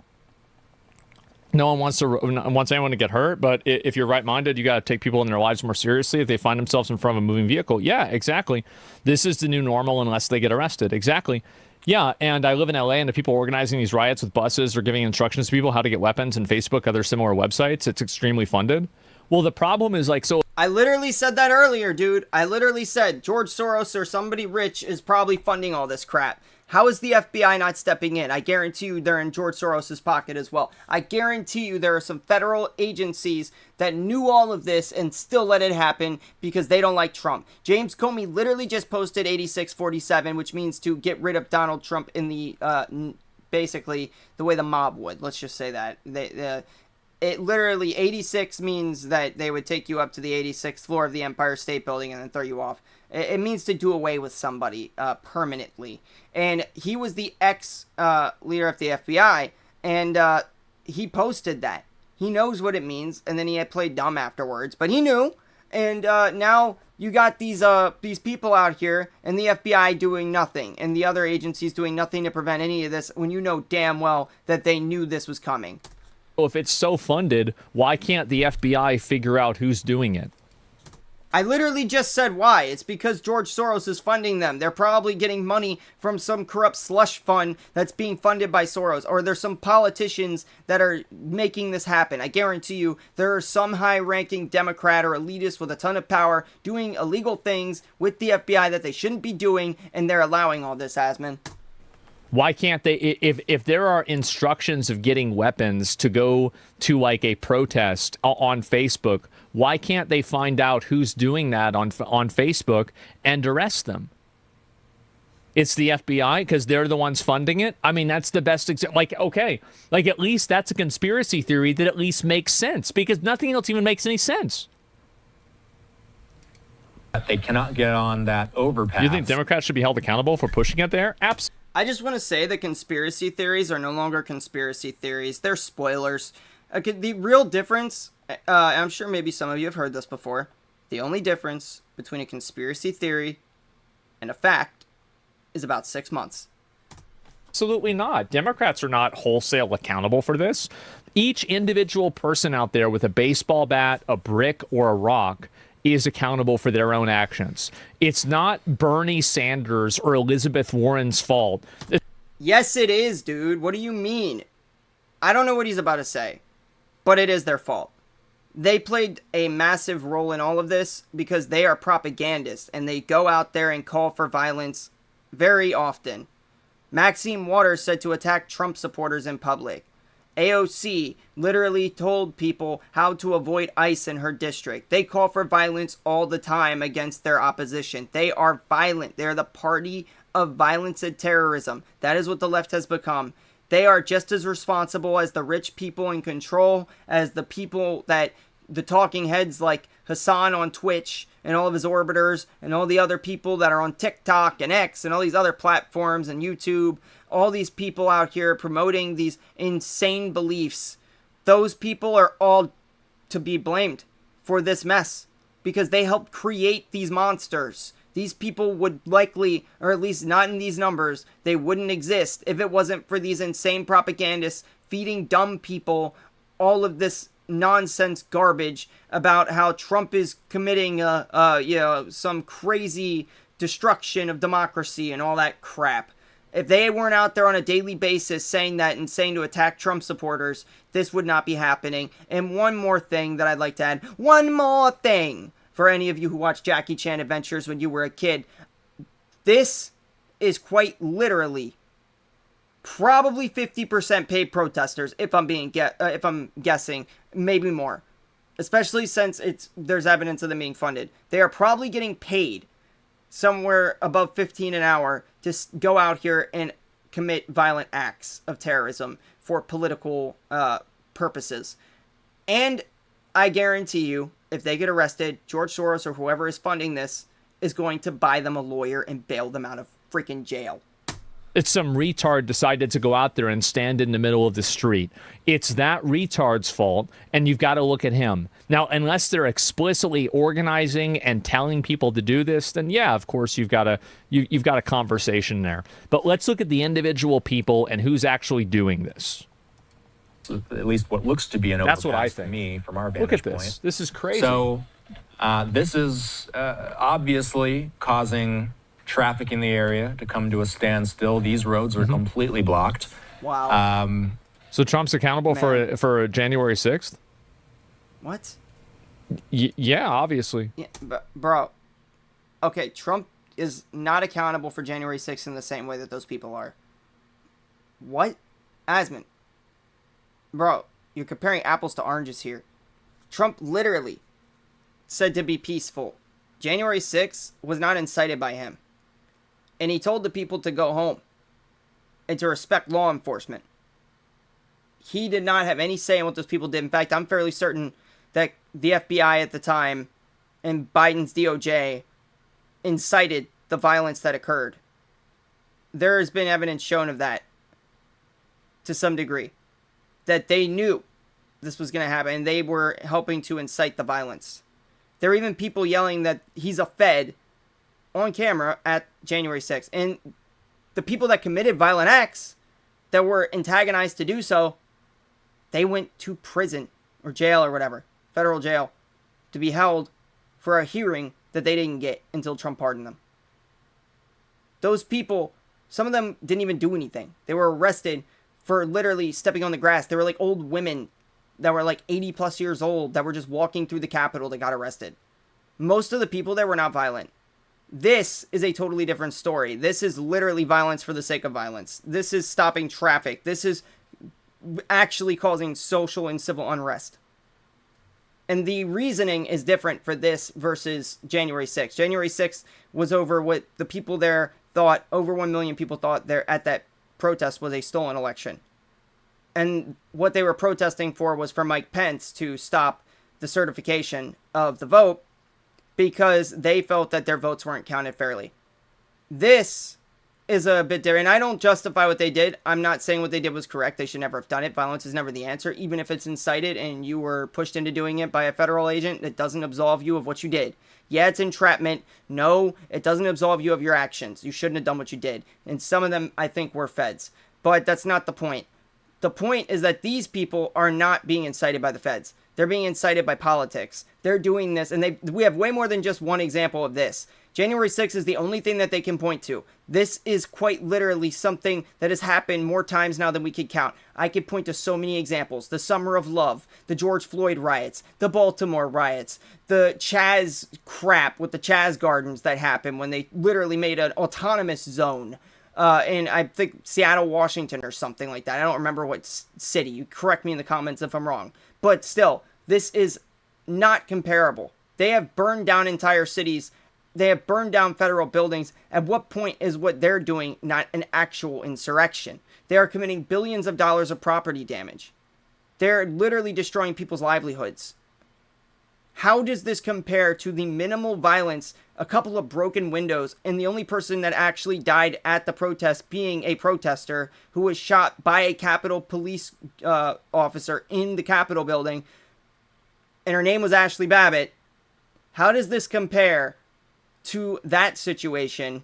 No one wants anyone to get hurt, but if you're right-minded, you got to take people in their lives more seriously. If they find themselves in front of a moving vehicle, yeah, exactly. This is the new normal unless they get arrested. Exactly. Yeah, and I live in LA, and the people organizing these riots with buses or giving instructions to people how to get weapons and Facebook, other similar websites, it's extremely funded. Well, the problem is like, so I literally said that earlier, dude. I literally said George Soros or somebody rich is probably funding all this crap. How is the FBI not stepping in? I guarantee you they're in George Soros' pocket as well. I guarantee you there are some federal agencies that knew all of this and still let it happen because they don't like Trump. James Comey literally just posted 8647, which means to get rid of Donald Trump in the, basically, the way the mob would. Let's just say that. It literally, 86 means that they would take you up to the 86th floor of the Empire State Building and then throw you off. It means to do away with somebody permanently. And he was the ex-leader of the FBI, and he posted that. He knows what it means, and then he had played dumb afterwards, but he knew. And now you got these people out here, and the FBI doing nothing, and the other agencies doing nothing to prevent any of this, when you know damn well that they knew this was coming. If it's so funded, why can't the FBI figure out who's doing it? I literally just said why. It's because George Soros is funding them. They're probably getting money from some corrupt slush fund that's being funded by Soros. Or there's some politicians that are making this happen. I guarantee you there are some high-ranking Democrat or elitist with a ton of power doing illegal things with the FBI that they shouldn't be doing, and they're allowing all this, Asmon. Why can't they, if there are instructions of getting weapons to go to like a protest on Facebook, why can't they find out who's doing that on Facebook and arrest them? It's the FBI because they're the ones funding it. I mean, that's the best example. Like, okay, like at least that's a conspiracy theory that at least makes sense because nothing else even makes any sense. They cannot get on that overpass. You think Democrats should be held accountable for pushing it there? Absolutely. I just want to say that conspiracy theories are no longer conspiracy theories. They're spoilers. The real difference, I'm sure maybe some of you have heard this before, the only difference between a conspiracy theory and a fact is about 6 months. Absolutely not. Democrats are not wholesale accountable for this. Each individual person out there with a baseball bat, a brick, or a rock is accountable for their own actions. It's not Bernie Sanders or Elizabeth Warren's fault. Yes, it is, dude. What do you mean? I don't know what he's about to say, but it is their fault. They played a massive role in all of this because they are propagandists and they go out there and call for violence very often. Maxine Waters said to attack Trump supporters in public. AOC literally told people how to avoid ICE in her district. They call for violence all the time against their opposition. They are violent. They're the party of violence and terrorism. That is what the left has become. They are just as responsible as the rich people in control, as the people that the talking heads like Hassan on Twitch and all of his orbiters and all the other people that are on TikTok and X and all these other platforms and YouTube. All these people out here promoting these insane beliefs, those people are all to be blamed for this mess because they helped create these monsters. These people would likely, or at least not in these numbers, they wouldn't exist if it wasn't for these insane propagandists feeding dumb people all of this nonsense garbage about how Trump is committing some crazy destruction of democracy and all that crap. If they weren't out there on a daily basis saying that and saying to attack Trump supporters, this would not be happening. And one more thing that I'd like to add. One more thing for any of you who watched Jackie Chan Adventures when you were a kid. This is quite literally probably 50% paid protesters, if I'm guessing, maybe more. Especially since there's evidence of them being funded. They are probably getting paid somewhere above 15 an hour to go out here and commit violent acts of terrorism for political purposes. And I guarantee you, if they get arrested, George Soros or whoever is funding this is going to buy them a lawyer and bail them out of freaking jail. It's some retard decided to go out there and stand in the middle of the street. It's that retard's fault, and you've got to look at him. Now, unless they're explicitly organizing and telling people to do this, then yeah, of course you've got a conversation there. But let's look at the individual people and who's actually doing this. At least what looks to be an overpass. That's what I think. To me, from our vantage Look at point. this. This is crazy. So, this is obviously causing traffic in the area to come to a standstill. These roads are completely blocked. Wow. So Trump's accountable for January 6th? What? Yeah, obviously. Yeah, but bro. Okay, Trump is not accountable for January 6th in the same way that those people are. What? Asmon. Bro, you're comparing apples to oranges here. Trump literally said to be peaceful. January 6th was not incited by him. And he told the people to go home and to respect law enforcement. He did not have any say in what those people did. In fact, I'm fairly certain that the FBI at the time and Biden's DOJ incited the violence that occurred. There has been evidence shown of that to some degree. That they knew this was going to happen and they were helping to incite the violence. There were even people yelling that he's a Fed on camera at January 6th. And the people that committed violent acts that were antagonized to do so, they went to prison or jail or whatever, federal jail, to be held for a hearing that they didn't get until Trump pardoned them. Those people, some of them didn't even do anything. They were arrested for literally stepping on the grass. They were like old women that were like 80 plus years old that were just walking through the Capitol that got arrested. Most of the people there were not violent. This is a totally different story. This is literally violence for the sake of violence. This is stopping traffic. This is actually causing social and civil unrest. And the reasoning is different for this versus January 6th. January 6th was over what the people there thought, over 1 million people thought there at that protest was a stolen election. And what they were protesting for was for Mike Pence to stop the certification of the vote because they felt that their votes weren't counted fairly. This is a bit different. I don't justify what they did. I'm not saying what they did was correct. They should never have done it. Violence is never the answer. Even if it's incited and you were pushed into doing it by a federal agent, it doesn't absolve you of what you did. Yeah, it's entrapment. No, it doesn't absolve you of your actions. You shouldn't have done what you did. And some of them, I think, were feds. But that's not the point. The point is that these people are not being incited by the feds. They're being incited by politics. They're doing this, and we have way more than just one example of this. January 6th is the only thing that they can point to. This is quite literally something that has happened more times now than we could count. I could point to so many examples. The Summer of Love, the George Floyd riots, the Baltimore riots, the Chaz crap with the Chaz Gardens that happened when they literally made an autonomous zone. In, I think, Seattle, Washington or something like that. I don't remember what city. You correct me in the comments if I'm wrong. But still, this is not comparable. They have burned down entire cities. They have burned down federal buildings. At what point is what they're doing not an actual insurrection? They are committing billions of dollars of property damage. They're literally destroying people's livelihoods. How does this compare to the minimal violence, a couple of broken windows, and the only person that actually died at the protest being a protester who was shot by a Capitol police officer in the Capitol building, and her name was Ashley Babbitt? How does this compare to that situation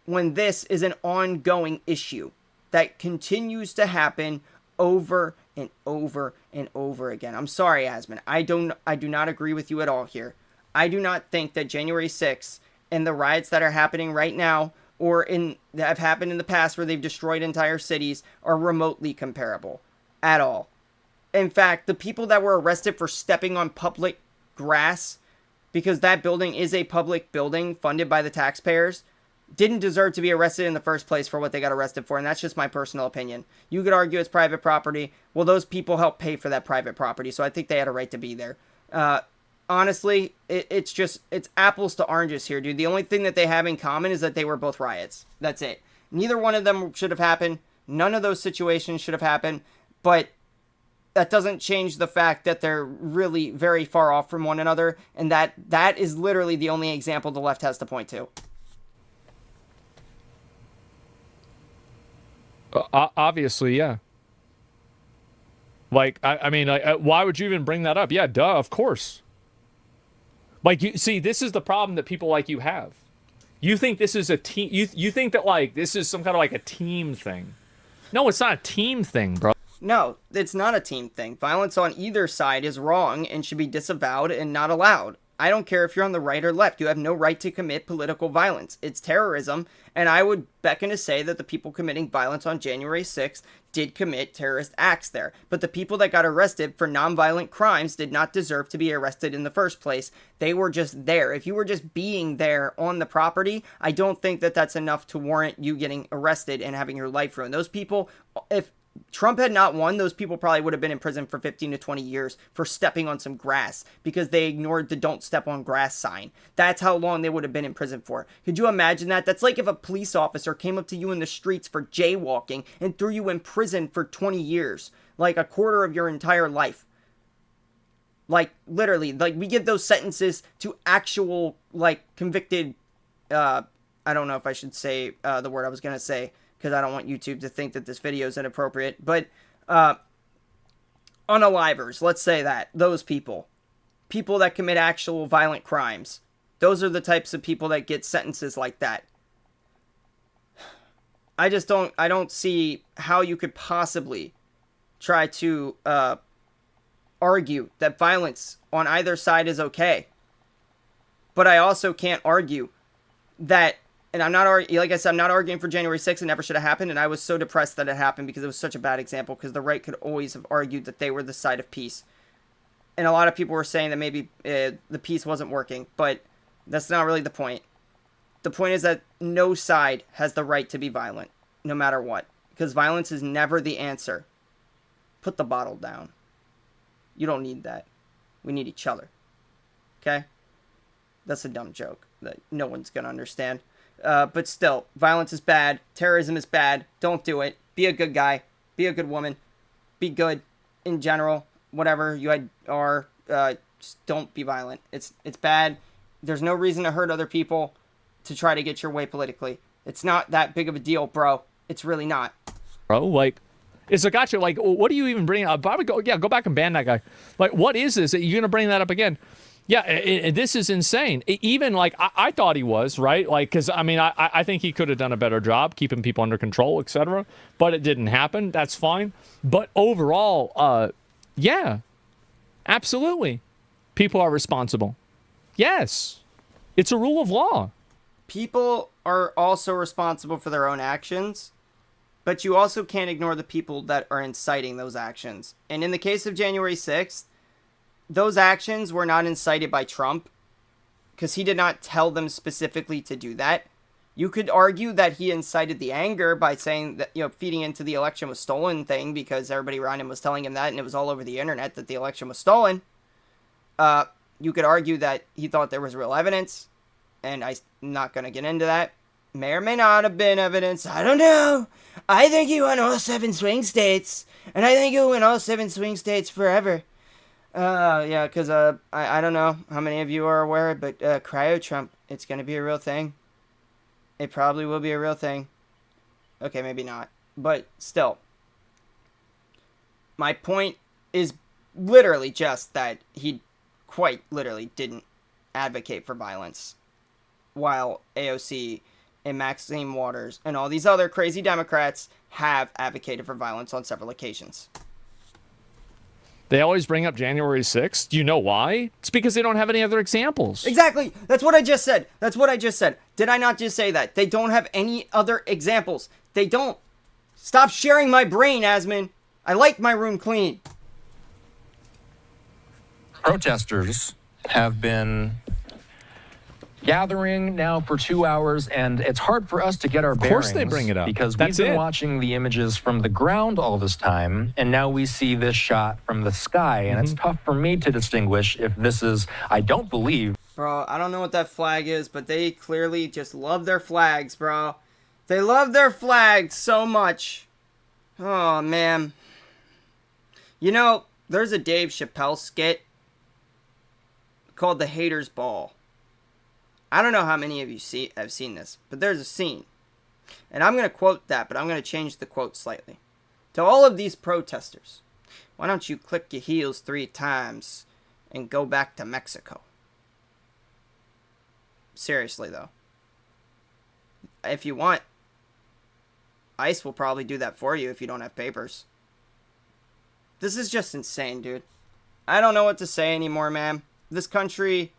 when this is an ongoing issue that continues to happen over and over and over again? I'm sorry, Asmon. I do not agree with you at all here. I do not think that January 6th and the riots that are happening right now or that have happened in the past where they've destroyed entire cities are remotely comparable at all. In fact, the people that were arrested for stepping on public grass, because that building is a public building funded by the taxpayers, didn't deserve to be arrested in the first place for what they got arrested for, and that's just my personal opinion. You could argue it's private property. Well, those people helped pay for that private property, so I think they had a right to be there. Honestly, it's apples to oranges here, dude. The only thing that they have in common is that they were both riots. That's it. Neither one of them should have happened. None of those situations should have happened, but that doesn't change the fact that they're really very far off from one another, and that is literally the only example the left has to point to. Obviously, yeah. Like, I mean, why would you even bring that up? Yeah, duh, of course. Like, you see, this is the problem that people like you have. You think this is a team. You think that, like, this is some kind of, like, a team thing. No, it's not a team thing, bro. No, it's not a team thing. Violence on either side is wrong and should be disavowed and not allowed. I don't care if you're on the right or left. You have no right to commit political violence. It's terrorism, and I would beckon to say that the people committing violence on January 6th did commit terrorist acts there. But the people that got arrested for nonviolent crimes did not deserve to be arrested in the first place. They were just there. If you were just being there on the property, I don't think that that's enough to warrant you getting arrested and having your life ruined. Those people, if Trump had not won, those people probably would have been in prison for 15 to 20 years for stepping on some grass because they ignored the don't step on grass sign. That's how long they would have been in prison for. Could you imagine that? That's like if a police officer came up to you in the streets for jaywalking and threw you in prison for 20 years, like a quarter of your entire life. Like, literally, like, we give those sentences to actual, like, convicted, I don't know if I should say the word I was going to say, because I don't want YouTube to think that this video is inappropriate, but unalivers, let's say that, those people that commit actual violent crimes, those are the types of people that get sentences like that. I don't see how you could possibly try to argue that violence on either side is okay. But I also can't argue that, and I'm not, like I said, I'm not arguing for January 6th. It never should have happened, and I was so depressed that it happened because it was such a bad example, because the right could always have argued that they were the side of peace. And a lot of people were saying that maybe the peace wasn't working, but that's not really the point. The point is that no side has the right to be violent, no matter what, because violence is never the answer. Put the bottle down. You don't need that. We need each other. Okay? That's a dumb joke that no one's going to understand. But still, violence is bad. Terrorism is bad. Don't do it. Be a good guy. Be a good woman. Be good in general. Whatever you are, just don't be violent. It's bad. There's no reason to hurt other people to try to get your way politically. It's not that big of a deal, bro. It's really not. Bro, like, it's a gotcha. Like, what are you even bringing up? Probably go back and ban that guy. Like, what is this? Are you going to bring that up again? Yeah, this is insane. Even, like, I thought he was, right? Like, because, I mean, I think he could have done a better job keeping people under control, etc. But it didn't happen. That's fine. But overall, yeah, absolutely. People are responsible. Yes. It's a rule of law. People are also responsible for their own actions, but you also can't ignore the people that are inciting those actions. And in the case of January 6th, those actions were not incited by Trump, because he did not tell them specifically to do that. You could argue that he incited the anger by saying that, feeding into the election was stolen thing, because everybody around him was telling him that, and it was all over the internet that the election was stolen. You could argue that he thought there was real evidence, and I'm not going to get into that. May or may not have been evidence. I don't know. I think he won all 7 swing states, and I think he'll win all 7 swing states forever. Yeah, because, I don't know how many of you are aware, but, cryo-Trump, it's gonna be a real thing. It probably will be a real thing. Okay, maybe not. But, still. My point is literally just that he quite literally didn't advocate for violence, while AOC and Maxine Waters and all these other crazy Democrats have advocated for violence on several occasions. They always bring up January 6th. Do you know why? It's because they don't have any other examples. Exactly. That's what I just said. That's what I just said. Did I not just say that? They don't have any other examples. They don't. Stop sharing my brain, Asmon. I like my room clean. Protesters have been gathering now for 2 hours, and it's hard for us to get our bearings. Of course they bring it up. Because we've been watching the images from the ground all this time, and now we see this shot from the sky, and it's tough for me to distinguish if this is, I don't believe. Bro, I don't know what that flag is, but they clearly just love their flags, bro. They love their flags so much. Oh, man. There's a Dave Chappelle skit called The Hater's Ball. I don't know how many of you have seen this, but there's a scene And I'm going to quote that, but I'm going to change the quote slightly. To all of these protesters, why don't you click your heels 3 times and go back to Mexico? Seriously, though. If you want, ICE will probably do that for you if you don't have papers. This is just insane, dude. I don't know what to say anymore, man. This country...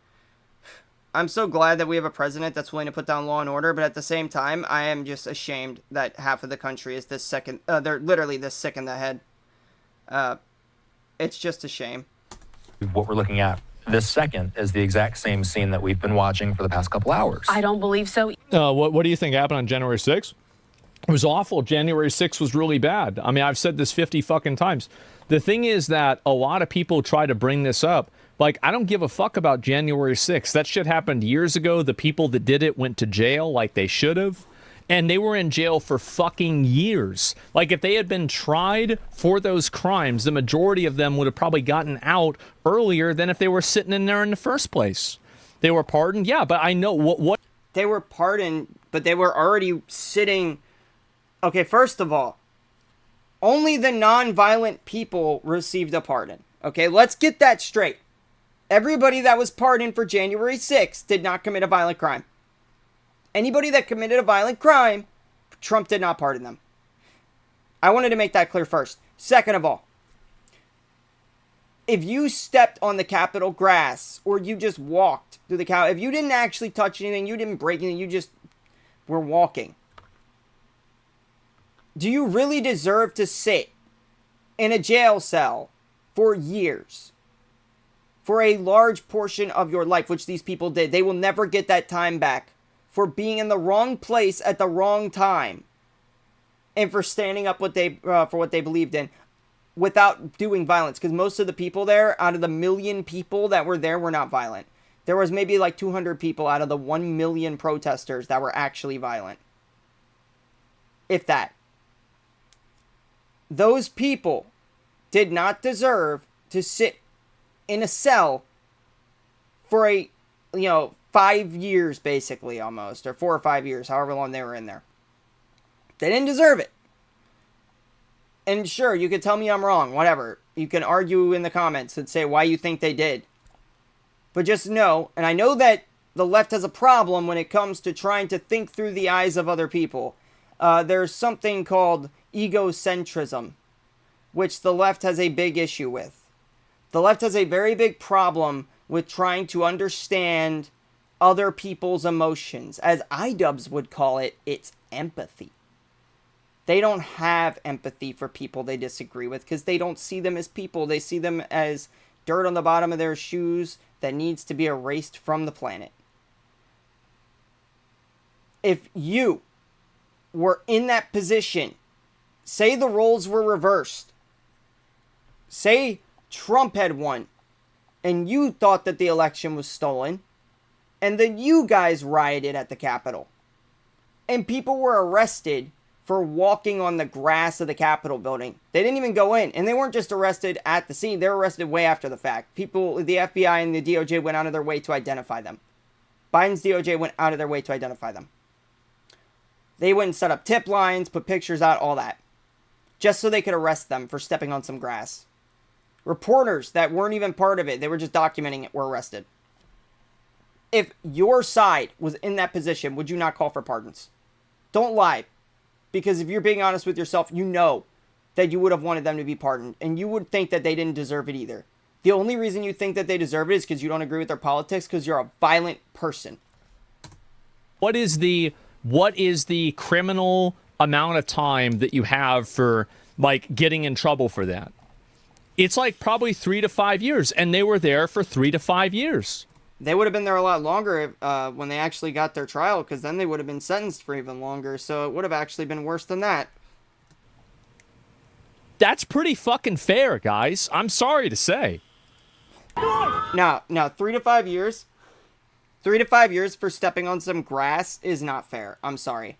I'm so glad that we have a president that's willing to put down law and order, but at the same time, I am just ashamed that half of the country is this second... they're literally this sick in the head. It's just a shame. What we're looking at this second is the exact same scene that we've been watching for the past couple hours. I don't believe so. What do you think happened on January 6th? It was awful. January 6th was really bad. I mean, I've said this 50 fucking times. The thing is that a lot of people try to bring this up. Like, I don't give a fuck about January 6th. That shit happened years ago. The people that did it went to jail like they should have. And they were in jail for fucking years. Like, if they had been tried for those crimes, the majority of them would have probably gotten out earlier than if they were sitting in there in the first place. They were pardoned? Yeah, but I know what... They were pardoned, but they were already sitting... Okay, first of all, only the non-violent people received a pardon. Okay, let's get that straight. Everybody that was pardoned for January 6th did not commit a violent crime. Anybody that committed a violent crime, Trump did not pardon them. I wanted to make that clear first. Second of all, if you stepped on the Capitol grass or you just walked through the Capitol, if you didn't actually touch anything, you didn't break anything, you just were walking. Do you really deserve to sit in a jail cell for years? For a large portion of your life, which these people did. They will never get that time back for being in the wrong place at the wrong time and for standing up for what they believed in without doing violence. Because most of the people there, out of the 1 million people that were there, were not violent. There was maybe like 200 people out of the 1 million protesters that were actually violent. If that. Those people did not deserve to sit in a cell for 5 years, basically, almost, or 4 or 5 years, however long they were in there. They didn't deserve it. And sure, you could tell me I'm wrong, whatever. You can argue in the comments and say why you think they did. But just know, and I know that the left has a problem when it comes to trying to think through the eyes of other people. There's something called egocentrism, which the left has a big issue with. The left has a very big problem with trying to understand other people's emotions. As iDubbbz would call it, it's empathy. They don't have empathy for people they disagree with because they don't see them as people. They see them as dirt on the bottom of their shoes that needs to be erased from the planet. If you were in that position, say the roles were reversed, say Trump had won, and you thought that the election was stolen, and then you guys rioted at the Capitol, and people were arrested for walking on the grass of the Capitol building. They didn't even go in, and they weren't just arrested at the scene, they were arrested way after the fact. People, the FBI and the DOJ went out of their way to identify them. Biden's DOJ went out of their way to identify them. They went and set up tip lines, put pictures out, all that, just so they could arrest them for stepping on some grass. Reporters that weren't even part of it, they were just documenting it, were arrested. If your side was in that position, would you not call for pardons? Don't lie. Because if you're being honest with yourself, you know that you would have wanted them to be pardoned. And you would think that they didn't deserve it either. The only reason you think that they deserve it is because you don't agree with their politics, because you're a violent person. What is the criminal amount of time that you have for, like, getting in trouble for that? It's like probably 3 to 5 years, and they were there for 3 to 5 years. They would have been there a lot longer when they actually got their trial, because then they would have been sentenced for even longer, so it would have actually been worse than that. That's pretty fucking fair, guys. I'm sorry to say. No, 3 to 5 years. 3 to 5 years for stepping on some grass is not fair. I'm sorry.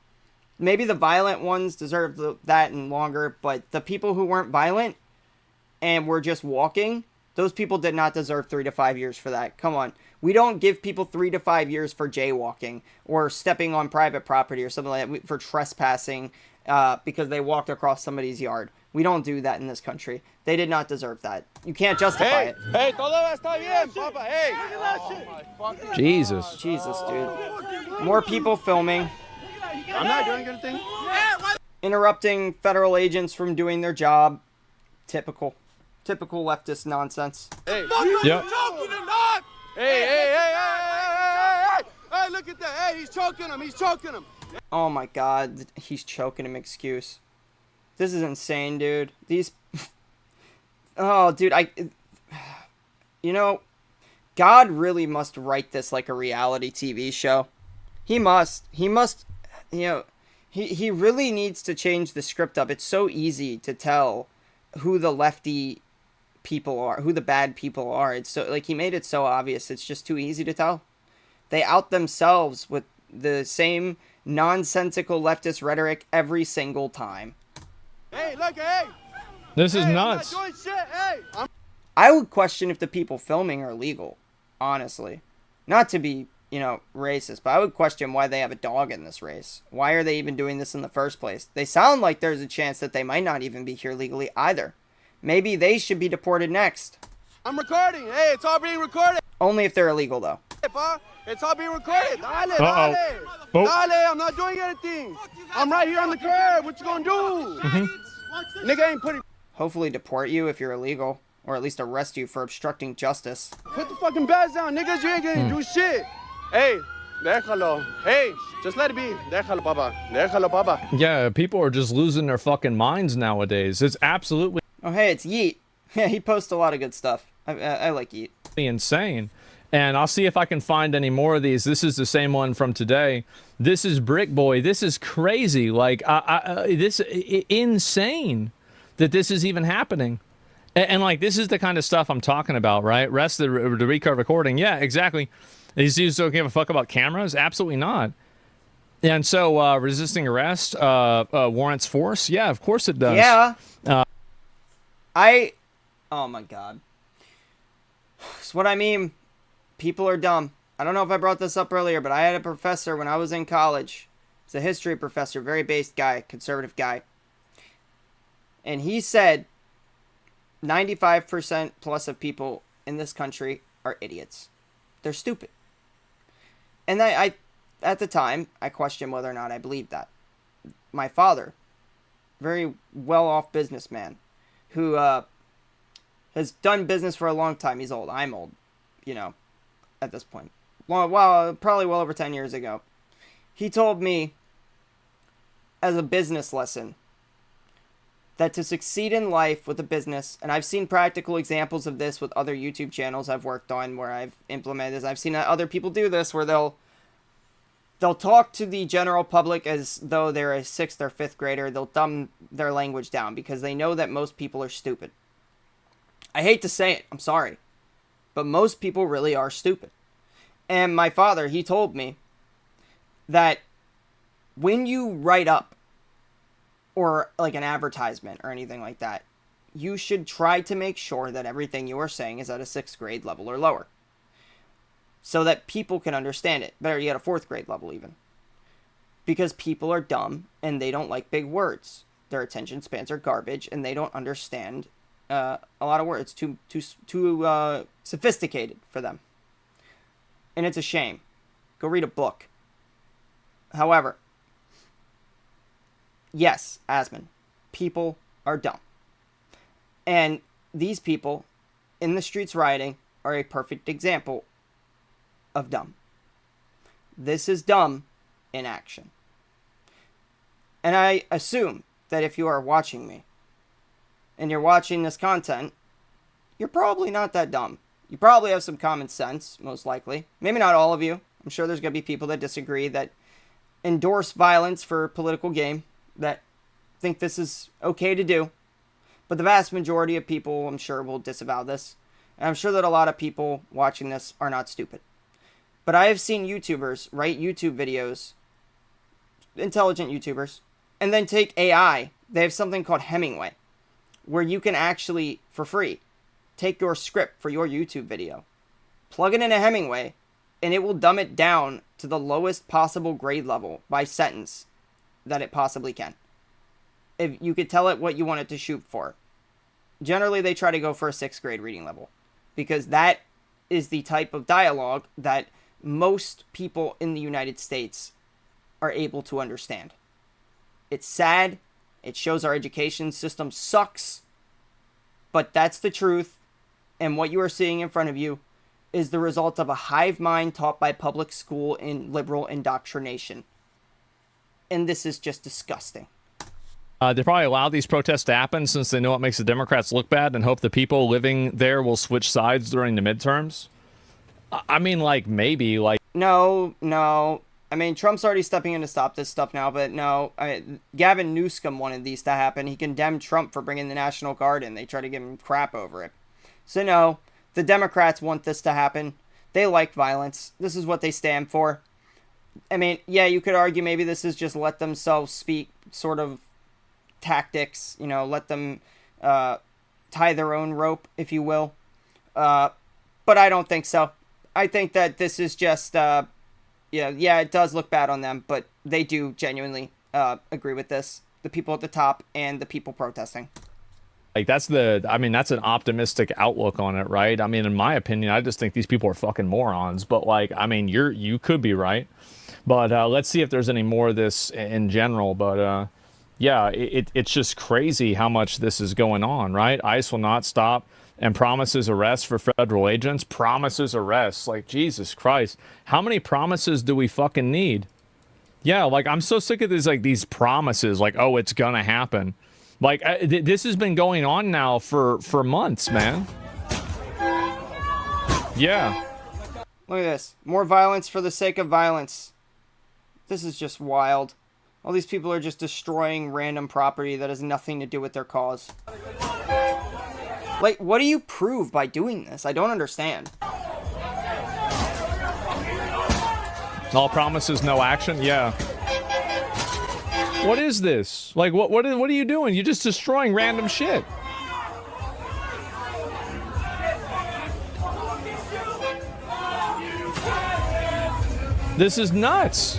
Maybe the violent ones deserve that and longer, but the people who weren't violent and were just walking, Those people did not deserve 3 to 5 years for that. Come on. We don't give people 3 to 5 years for jaywalking or stepping on private property or something like that, for trespassing because they walked across somebody's yard. We don't do that in this country. They did not deserve that. You can't justify it. Hey, todo está bien, papa. Hey. Jesus. Jesus, dude. More people filming. I'm not doing anything. Interrupting federal agents from doing their job. Typical leftist nonsense. Hey. Yep. Hey, look at that. Hey, he's choking him. Oh my god, he's choking him excuse. This is insane, dude. These... Oh, dude, You know, God really must write this like a reality TV show. He must, you know, he really needs to change the script up. It's so easy to tell who the lefty people are, who the bad people are. It's so, like, he made it so obvious. It's just too easy to tell. They out themselves with the same nonsensical leftist rhetoric every single time. Hey, look, hey. This is nuts. I'm not doing shit. Hey. I would question if the people filming are legal, honestly. Not to be, you know, racist, but I would question why they have a dog in this race. Why are they even doing this in the first place? They sound like there's a chance that they might not even be here legally either. Maybe they should be deported next. I'm recording. Hey, it's all being recorded. Only if they're illegal, though. Hey, pa. It's all being recorded. Dale, Uh-oh. dale. Oh. Dale, I'm not doing anything. I'm right here on the curb. What you gonna do? Nigga ain't putting... Hopefully deport you if you're illegal, or at least arrest you for obstructing justice. Put the fucking bags down, niggas. You ain't gonna do shit. Hey, déjalo. Hey, just let it be. Déjalo, papa. Déjalo, papa. Yeah, people are just losing their fucking minds nowadays. It's absolutely Oh, hey, it's Yeet. Yeah, he posts a lot of good stuff. I like Yeet. insane. And I'll see if I can find any more of these. This is the same one from today. This is Brick Boy. This is crazy. Like, insane that this is even happening. And like, this is the kind of stuff I'm talking about, right? Rest the record recording. Yeah, exactly. These dudes don't give a fuck about cameras? Absolutely not. And so, resisting arrest warrants force? Yeah, of course it does. Yeah. Oh my god. That's what I mean. People are dumb. I don't know if I brought this up earlier, but I had a professor when I was in college. He's a history professor, very based guy, conservative guy. And he said 95% plus of people in this country are idiots. They're stupid. And I at the time, I questioned whether or not I believed that. My father, very well-off businessman, who has done business for a long time. He's old. I'm old, you know, at this point. Well, probably well over 10 years ago. He told me, as a business lesson, that to succeed in life with a business, and I've seen practical examples of this with other YouTube channels I've worked on where I've implemented this. I've seen other people do this where they'll talk to the general public as though they're a 6th or 5th grader. They'll dumb their language down because they know that most people are stupid. I hate to say it, I'm sorry, but most people really are stupid. And my father, he told me that when you write up or like an advertisement or anything like that, you should try to make sure that everything you are saying is at a 6th grade level or lower, so that people can understand it. Better yet, a 4th grade level even. Because people are dumb and they don't like big words. Their attention spans are garbage and they don't understand a lot of words. Too sophisticated for them. And it's a shame. Go read a book. However, yes, Asmon, people are dumb. And these people in the streets rioting are a perfect example of dumb. This is dumb in action. And I assume that if you are watching me and you're watching this content, you're probably not that dumb. You probably have some common sense, most likely. Maybe not all of you. I'm sure there's going to be people that disagree, that endorse violence for political gain, that think this is okay to do. But the vast majority of people, I'm sure, will disavow this. And I'm sure that a lot of people watching this are not stupid. But I have seen YouTubers write YouTube videos, intelligent YouTubers, and then take AI. They have something called Hemingway, where you can actually, for free, take your script for your YouTube video, plug it in a Hemingway, and it will dumb it down to the lowest possible grade level by sentence that it possibly can. If you could tell it what you want it to shoot for. Generally, they try to go for a 6th grade reading level, because that is the type of dialogue that most people in the United States are able to understand. It's sad. It shows our education system sucks. But that's the truth. And what you are seeing in front of you is the result of a hive mind taught by public school and liberal indoctrination. And this is just disgusting. They probably allow these protests to happen since they know it makes the Democrats look bad and hope the people living there will switch sides during the midterms. I mean, like, maybe, like... No. I mean, Trump's already stepping in to stop this stuff now, but no. Gavin Newsom wanted these to happen. He condemned Trump for bringing the National Guard in. They tried to give him crap over it. So no, the Democrats want this to happen. They like violence. This is what they stand for. I mean, yeah, you could argue maybe this is just let themselves speak sort of tactics, you know, let them tie their own rope, if you will. But I don't think so. I think that this is just, yeah, it does look bad on them, but they do genuinely agree with this. The people at the top and the people protesting. Like, that's an optimistic outlook on it, right? I mean, in my opinion, I just think these people are fucking morons. But, like, I mean, you could be right. But let's see if there's any more of this in general. But, yeah, it's just crazy how much this is going on, right? ICE will not stop and promises arrests for federal agents. Promises arrests. Like, Jesus Christ. How many promises do we fucking need? Yeah, like, I'm so sick of these promises. Like, oh, it's gonna happen. Like, this has been going on now for months, man. Yeah. Look at this. More violence for the sake of violence. This is just wild. All these people are just destroying random property that has nothing to do with their cause. Like, what do you prove by doing this? I don't understand. All promises, no action? Yeah. What is this? Like, what are you doing? You're just destroying random shit. This is nuts.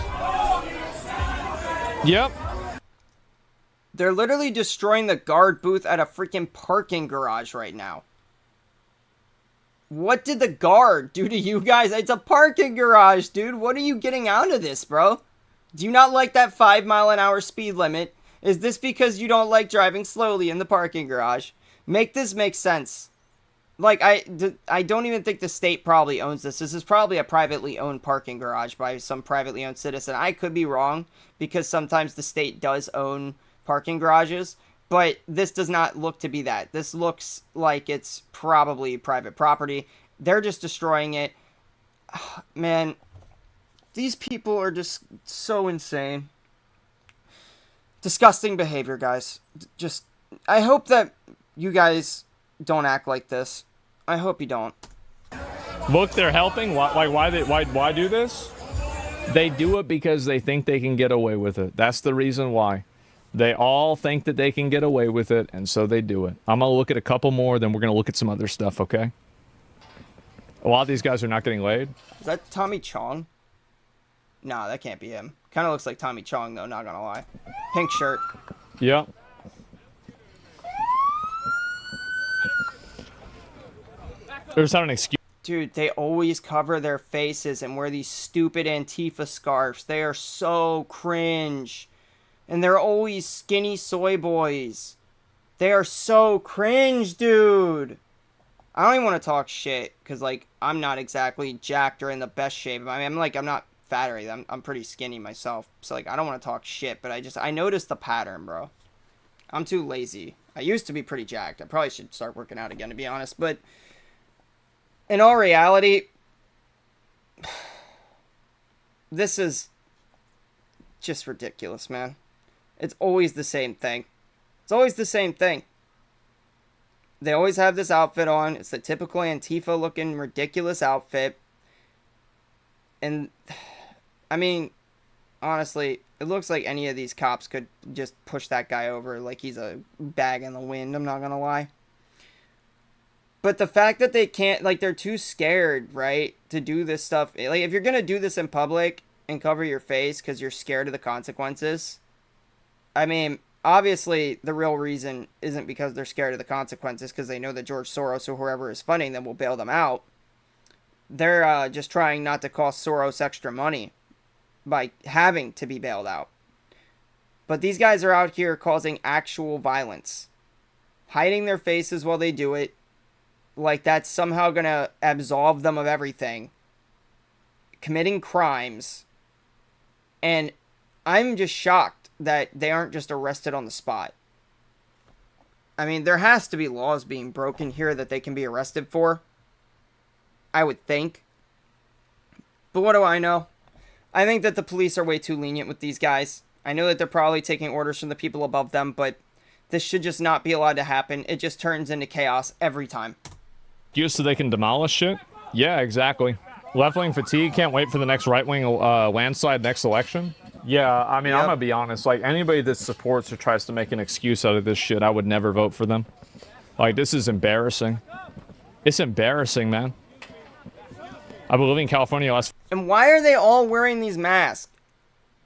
Yep. They're literally destroying the guard booth at a freaking parking garage right now. What did the guard do to you guys? It's a parking garage, dude. What are you getting out of this, bro? Do you not like that 5-mile-an-hour speed limit? Is this because you don't like driving slowly in the parking garage? Make this make sense. Like, I don't even think the state probably owns this. This is probably a privately owned parking garage by some privately owned citizen. I could be wrong, because sometimes the state does own parking garages, but this does not look to be that. This looks like it's probably private property. They're just destroying it. Man, these people are just so insane. Disgusting behavior, guys. Just, I hope that you guys don't act like this. I hope you don't. Look, they're helping. Why do this? They do it because they think they can get away with it. That's the reason why. They all think that they can get away with it, and so they do it. I'm going to look at a couple more, then we're going to look at some other stuff, okay? A lot of these guys are not getting laid. Is that Tommy Chong? Nah, that can't be him. Kind of looks like Tommy Chong, though, not gonna lie. Pink shirt. Yep. There's not an excuse. Dude, they always cover their faces and wear these stupid Antifa scarves. They are so cringe. And they're always skinny soy boys. They are so cringe, dude. I don't even want to talk shit, because, like, I'm not exactly jacked or in the best shape. I mean, I'm not fat or anything. I'm pretty skinny myself. So, like, I don't want to talk shit, but I noticed the pattern, bro. I'm too lazy. I used to be pretty jacked. I probably should start working out again, to be honest. But in all reality, this is just ridiculous, man. It's always the same thing. It's always the same thing. They always have this outfit on. It's the typical Antifa looking ridiculous outfit. And, I mean, honestly, it looks like any of these cops could just push that guy over like he's a bag in the wind. I'm not gonna lie. But the fact that they can't, like, they're too scared, right, to do this stuff. Like, if you're going to do this in public and cover your face because you're scared of the consequences, I mean, obviously the real reason isn't because they're scared of the consequences because they know that George Soros or whoever is funding them will bail them out. They're just trying not to cost Soros extra money by having to be bailed out. But these guys are out here causing actual violence, hiding their faces while they do it, like that's somehow going to absolve them of everything, committing crimes, and I'm just shocked that they aren't just arrested on the spot. I mean, there has to be laws being broken here that they can be arrested for, I would think. But what do I know? I think that the police are way too lenient with these guys. I know that they're probably taking orders from the people above them, but this should just not be allowed to happen. It just turns into chaos every time. Used so they can demolish shit? Yeah, exactly. Left-wing fatigue, can't wait for the next right-wing landslide next election? Yeah, I mean, I'm gonna be honest. Like, anybody that supports or tries to make an excuse out of this shit, I would never vote for them. Like, this is embarrassing. It's embarrassing, man. I've been living in California last... And why are they all wearing these masks?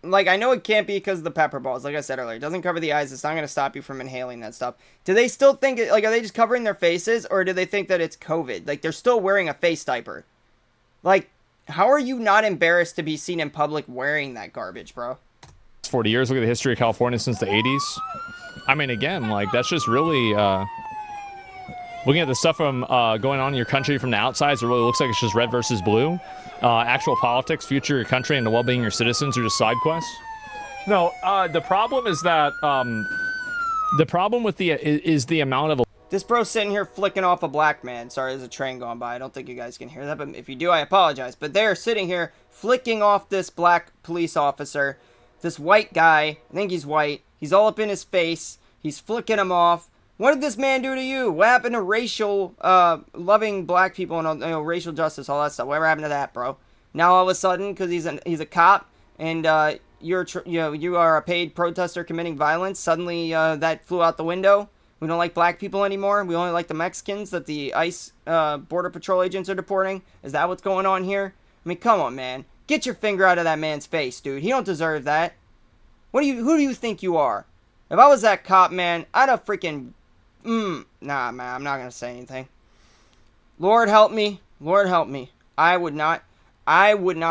Like, I know it can't be because of the pepper balls. Like I said earlier, it doesn't cover the eyes. It's not going to stop you from inhaling that stuff. Do they still think it, like, are they just covering their faces, or do they think that it's COVID? Like, they're still wearing a face diaper. Like, how are you not embarrassed to be seen in public wearing that garbage, bro? 40 years, look at the history of California since the 80s. I mean, again, like, that's just really, looking at the stuff from going on in your country from the outside, it really looks like it's just red versus blue. Actual politics, future of your country, and the well-being of your citizens are just side quests. No, the problem is that the problem with is the amount of... This bro's sitting here flicking off a black man. Sorry, there's a train going by. I don't think you guys can hear that, but if you do, I apologize. But they're sitting here flicking off this black police officer. This white guy, I think he's white. He's all up in his face. He's flicking him off. What did this man do to you? What happened to racial, loving black people and, you know, racial justice, all that stuff? Whatever happened to that, bro? Now all of a sudden, because he's a cop and you are a paid protester committing violence, suddenly that flew out the window. We don't like black people anymore. We only like the Mexicans that the ICE border patrol agents are deporting. Is that what's going on here? I mean, come on, man. Get your finger out of that man's face, dude. He don't deserve that. Who do you think you are? If I was that cop, man, I'd have freaking... Nah, man, I'm not gonna say anything. Lord help me. Lord help me. I would not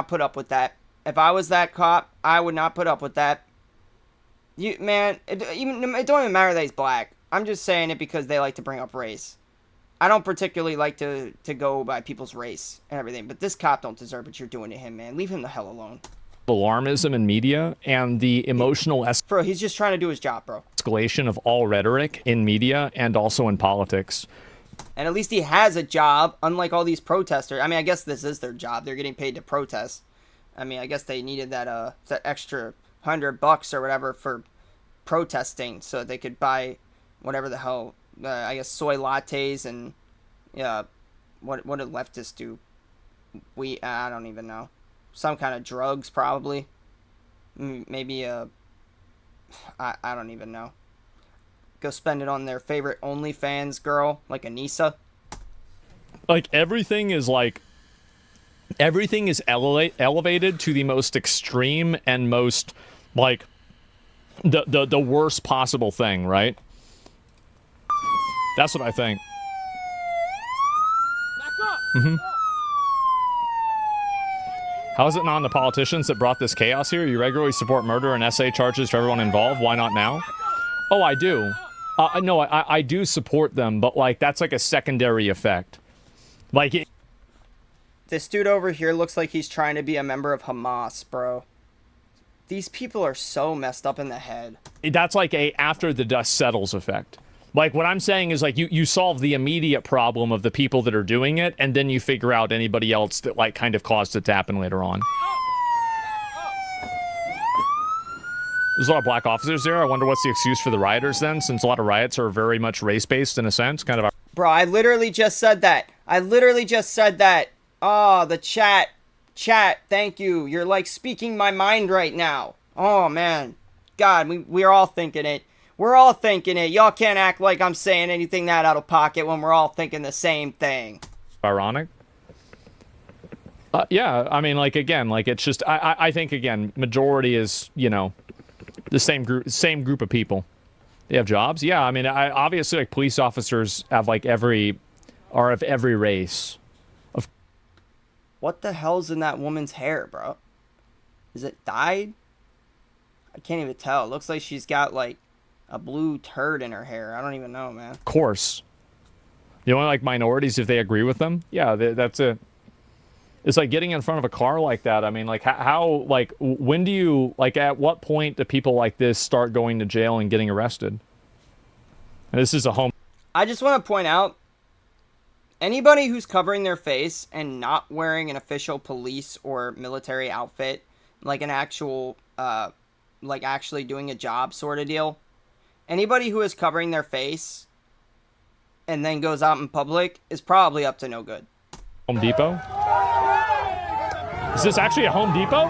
put up with that. If I was that cop, I would not put up with that. Man, it don't even matter that he's black. I'm just saying it because they like to bring up race. I don't particularly like to go by people's race and everything, but this cop don't deserve what you're doing to him, man. Leave him the hell alone. Alarmism in media and the emotional bro, he's just trying to do his job, bro. Escalation of all rhetoric in media and also in politics. And at least he has a job, unlike all these protesters. I mean, I guess this is their job. They're getting paid to protest. I mean, I guess they needed that extra $100 or whatever for protesting so they could buy whatever the hell, I guess soy lattes and what did leftists do? I don't even know. Some kind of drugs, probably. Maybe I don't even know. Go spend it on their favorite OnlyFans girl, like Anissa. Like, everything is elevated to the most extreme and most, like, the worst possible thing, right? That's what I think. Back up! Mm-hmm. How is it not on the politicians that brought this chaos here? You regularly support murder and SA charges for everyone involved. Why not now? Oh, I do. No, I do support them, but, like, that's like a secondary effect. Like, this dude over here looks like he's trying to be a member of Hamas, bro. These people are so messed up in the head. That's like a after the dust settles effect. Like, what I'm saying is, like, you solve the immediate problem of the people that are doing it, and then you figure out anybody else that, like, kind of caused it to happen later on. There's a lot of black officers there. I wonder what's the excuse for the rioters then, since a lot of riots are very much race-based in a sense, kind of. Bro, I literally just said that. Oh, the chat. Chat, thank you. You're, like, speaking my mind right now. Oh, man. God, we are all thinking it. We're all thinking it. Y'all can't act like I'm saying anything that out of pocket when we're all thinking the same thing. Ironic. Yeah, I mean, like, again, like, it's just, I think, again, majority is, you know, the same group of people. They have jobs. Yeah, I mean, obviously, like, police officers have, like, are of every race. What the hell's in that woman's hair, bro? Is it dyed? I can't even tell. It looks like she's got, like, a blue turd in her hair. I don't even know, man. Of course. The only, like, minorities, if they agree with them, yeah, that's it. It's like getting in front of a car like that. I mean, like, how, like, when do you, like, at what point do people like this start going to jail and getting arrested? And this is a home. I just want to point out, anybody who's covering their face and not wearing an official police or military outfit, like an actual, like, actually doing a job sort of deal, anybody who is covering their face and then goes out in public is probably up to no good. Home Depot? Is this actually a Home Depot?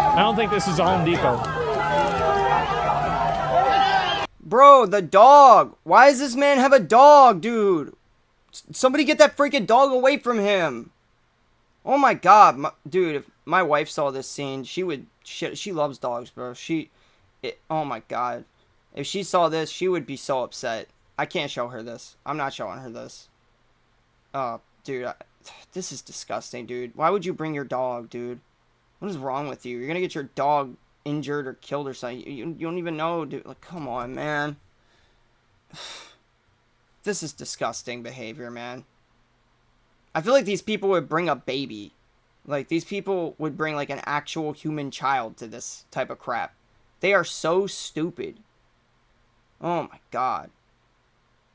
I don't think this is a Home Depot. Bro, the dog. Why does this man have a dog, dude? Somebody get that freaking dog away from him. Oh my god. Dude, if my wife saw this scene, she would shit. She loves dogs, bro. Oh my god. If she saw this, she would be so upset. I can't show her this. I'm not showing her this. Oh, dude. This is disgusting, dude. Why would you bring your dog, dude? What is wrong with you? You're gonna get your dog injured or killed or something. You don't even know, dude. Like, come on, man. This is disgusting behavior, man. I feel like these people would bring a baby. Like, these people would bring, like, an actual human child to this type of crap. They are so stupid. Oh, my God.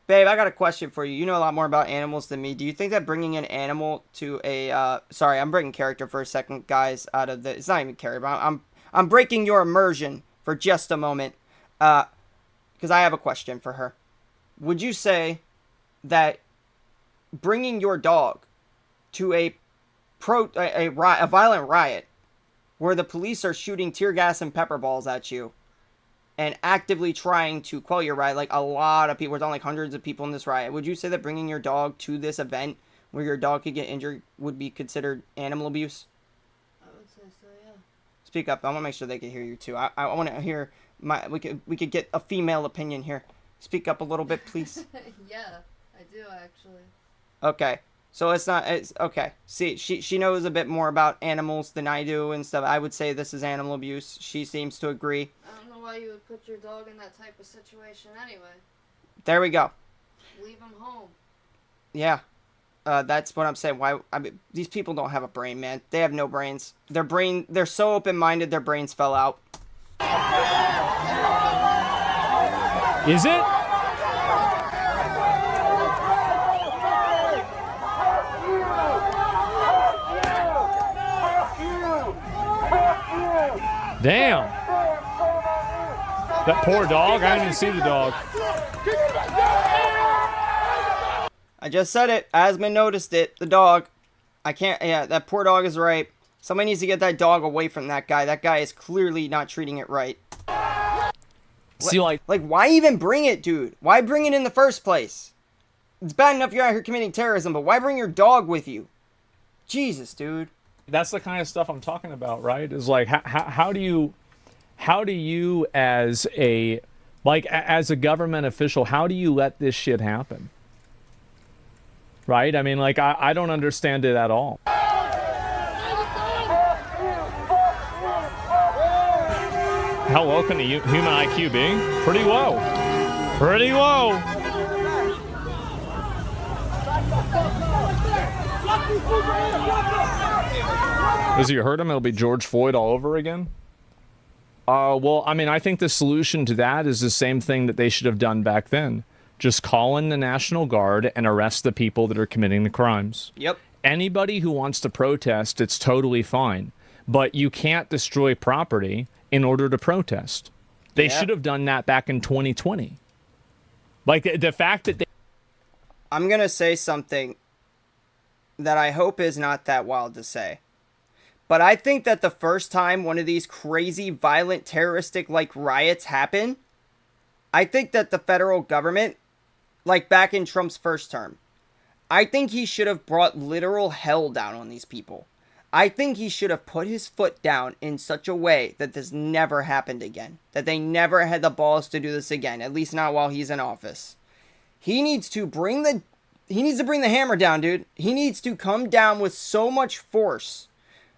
Babe, I got a question for you. You know a lot more about animals than me. Do you think that bringing an animal to a, sorry, I'm breaking character for a second, guys, out of the, it's not even character, but I'm breaking your immersion for just a moment, because I have a question for her. Would you say that bringing your dog to a violent riot where the police are shooting tear gas and pepper balls at you and actively trying to quell your riot, like a lot of people, we're talking like hundreds of people in this riot, would you say that bringing your dog to this event where your dog could get injured would be considered animal abuse? I would say so, yeah. Speak up. I want to make sure they can hear you too. I want to hear we could get a female opinion here. Speak up a little bit, please. Yeah, I do actually. Okay. So it's okay. See, she knows a bit more about animals than I do and stuff. I would say this is animal abuse. She seems to agree. I don't know why you would put your dog in that type of situation anyway. There we go. Leave him home. Yeah. That's what I'm saying. Why? I mean, these people don't have a brain, man. They have no brains. They're so open-minded, their brains fell out. Is it? Damn. That poor dog. I didn't even see the dog. I just said it. Asmon noticed it. The dog. I can't. Yeah, that poor dog is right. Somebody needs to get that dog away from that guy. That guy is clearly not treating it right. See, like, why even bring it, dude? Why bring it in the first place? It's bad enough you're out here committing terrorism, but why bring your dog with you? Jesus, dude. That's the kind of stuff I'm talking about, right? Is like, how do you as a government official, how do you let this shit happen? Right? I mean, like, I don't understand it at all. How low can the human IQ be? Pretty low. Pretty low. As you heard him, it'll be George Floyd all over again. Well, I mean, I think the solution to that is the same thing that they should have done back then. Just call in the National Guard and arrest the people that are committing the crimes. Yep. Anybody who wants to protest, it's totally fine. But you can't destroy property in order to protest. They should have done that back in 2020. Like, the fact that they... I'm going to say something that I hope is not that wild to say. But I think that the first time one of these crazy, violent, terroristic-like riots happen, I think that the federal government, like back in Trump's first term, I think he should have brought literal hell down on these people. I think he should have put his foot down in such a way that this never happened again. That they never had the balls to do this again, at least not while he's in office. He needs to bring the hammer down, dude. He needs to come down with so much force.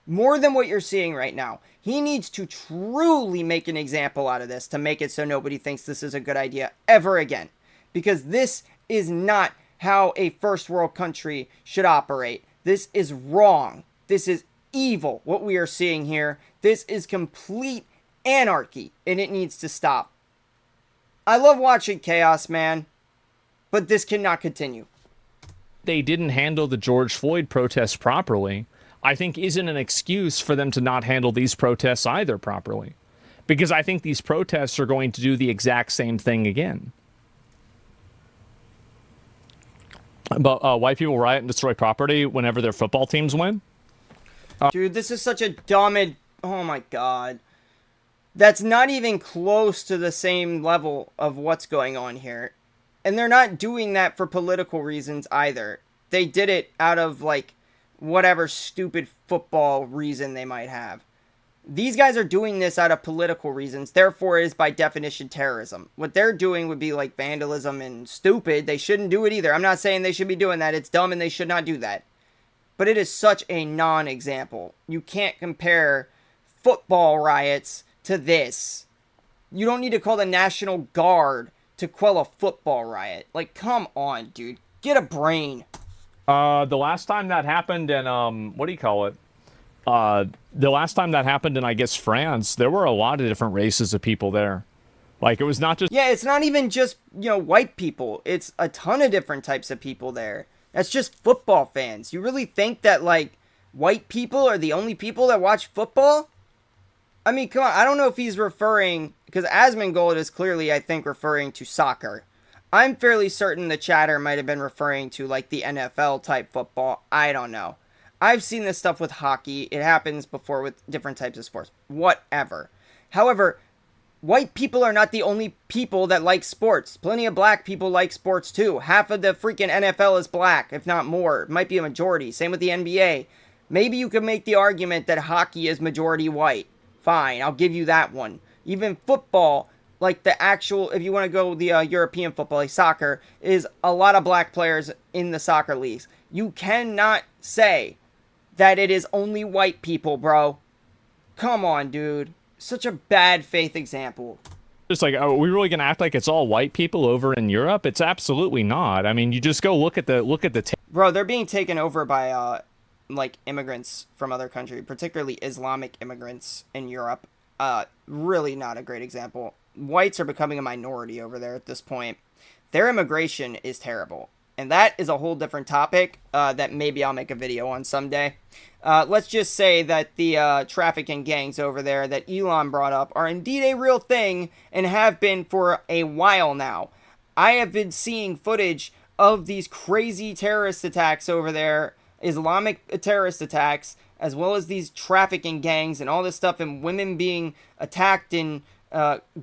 More than what you're seeing right now. He needs to truly make an example out of this to make it so nobody thinks this is a good idea ever again. Because this is not how a first world country should operate. This is wrong. This is evil, what we are seeing here. This is complete anarchy, and it needs to stop. I love watching chaos, man, but this cannot continue. They didn't handle the George Floyd protests properly, I think isn't an excuse for them to not handle these protests either properly. Because I think these protests are going to do the exact same thing again. But white people riot and destroy property whenever their football teams win? Dude, this is such a dumb... Oh my god. That's not even close to the same level of what's going on here. And they're not doing that for political reasons either. They did it out of, like, whatever stupid football reason they might have. These guys are doing this out of political reasons, therefore it is by definition terrorism. What they're doing would be like vandalism and stupid. They shouldn't do it either. I'm not saying they should be doing that. It's dumb and they should not do that. But it is such a non-example. You can't compare football riots to this. You don't need to call the National Guard to quell a football riot. Like, come on, dude. Get a brain. The last time that happened in, what do you call it? The last time that happened in, I guess, France, there were a lot of different races of people there. Like, it was not just... Yeah, it's not even just, you know, white people. It's a ton of different types of people there. That's just football fans. You really think that, like, white people are the only people that watch football? I mean, come on. I don't know if he's referring... Because Asmongold is clearly, I think, referring to soccer. I'm fairly certain the chatter might have been referring to, like, the NFL-type football. I don't know. I've seen this stuff with hockey. It happens before with different types of sports. Whatever. However, white people are not the only people that like sports. Plenty of black people like sports too. Half of the freaking NFL is black, if not more. It might be a majority. Same with the NBA. Maybe you could make the argument that hockey is majority white. Fine, I'll give you that one. Even football, like the actual, if you want to go the European football, like soccer, is a lot of black players in the soccer leagues. You cannot say that it is only white people, bro. Come on, dude. Such a bad faith example. Just like, are we really gonna act like it's all white people over in Europe? It's absolutely not. I mean, you just go look at the bro, they're being taken over by like immigrants from other countries, particularly Islamic immigrants in Europe. Really not a great example. Whites are becoming a minority over there at this point. Their immigration is terrible. And that is a whole different topic that maybe I'll make a video on someday. Let's just say that the trafficking gangs over there that Elon brought up are indeed a real thing and have been for a while now. I have been seeing footage of these crazy terrorist attacks over there, Islamic terrorist attacks, as well as these trafficking gangs and all this stuff, and women being attacked and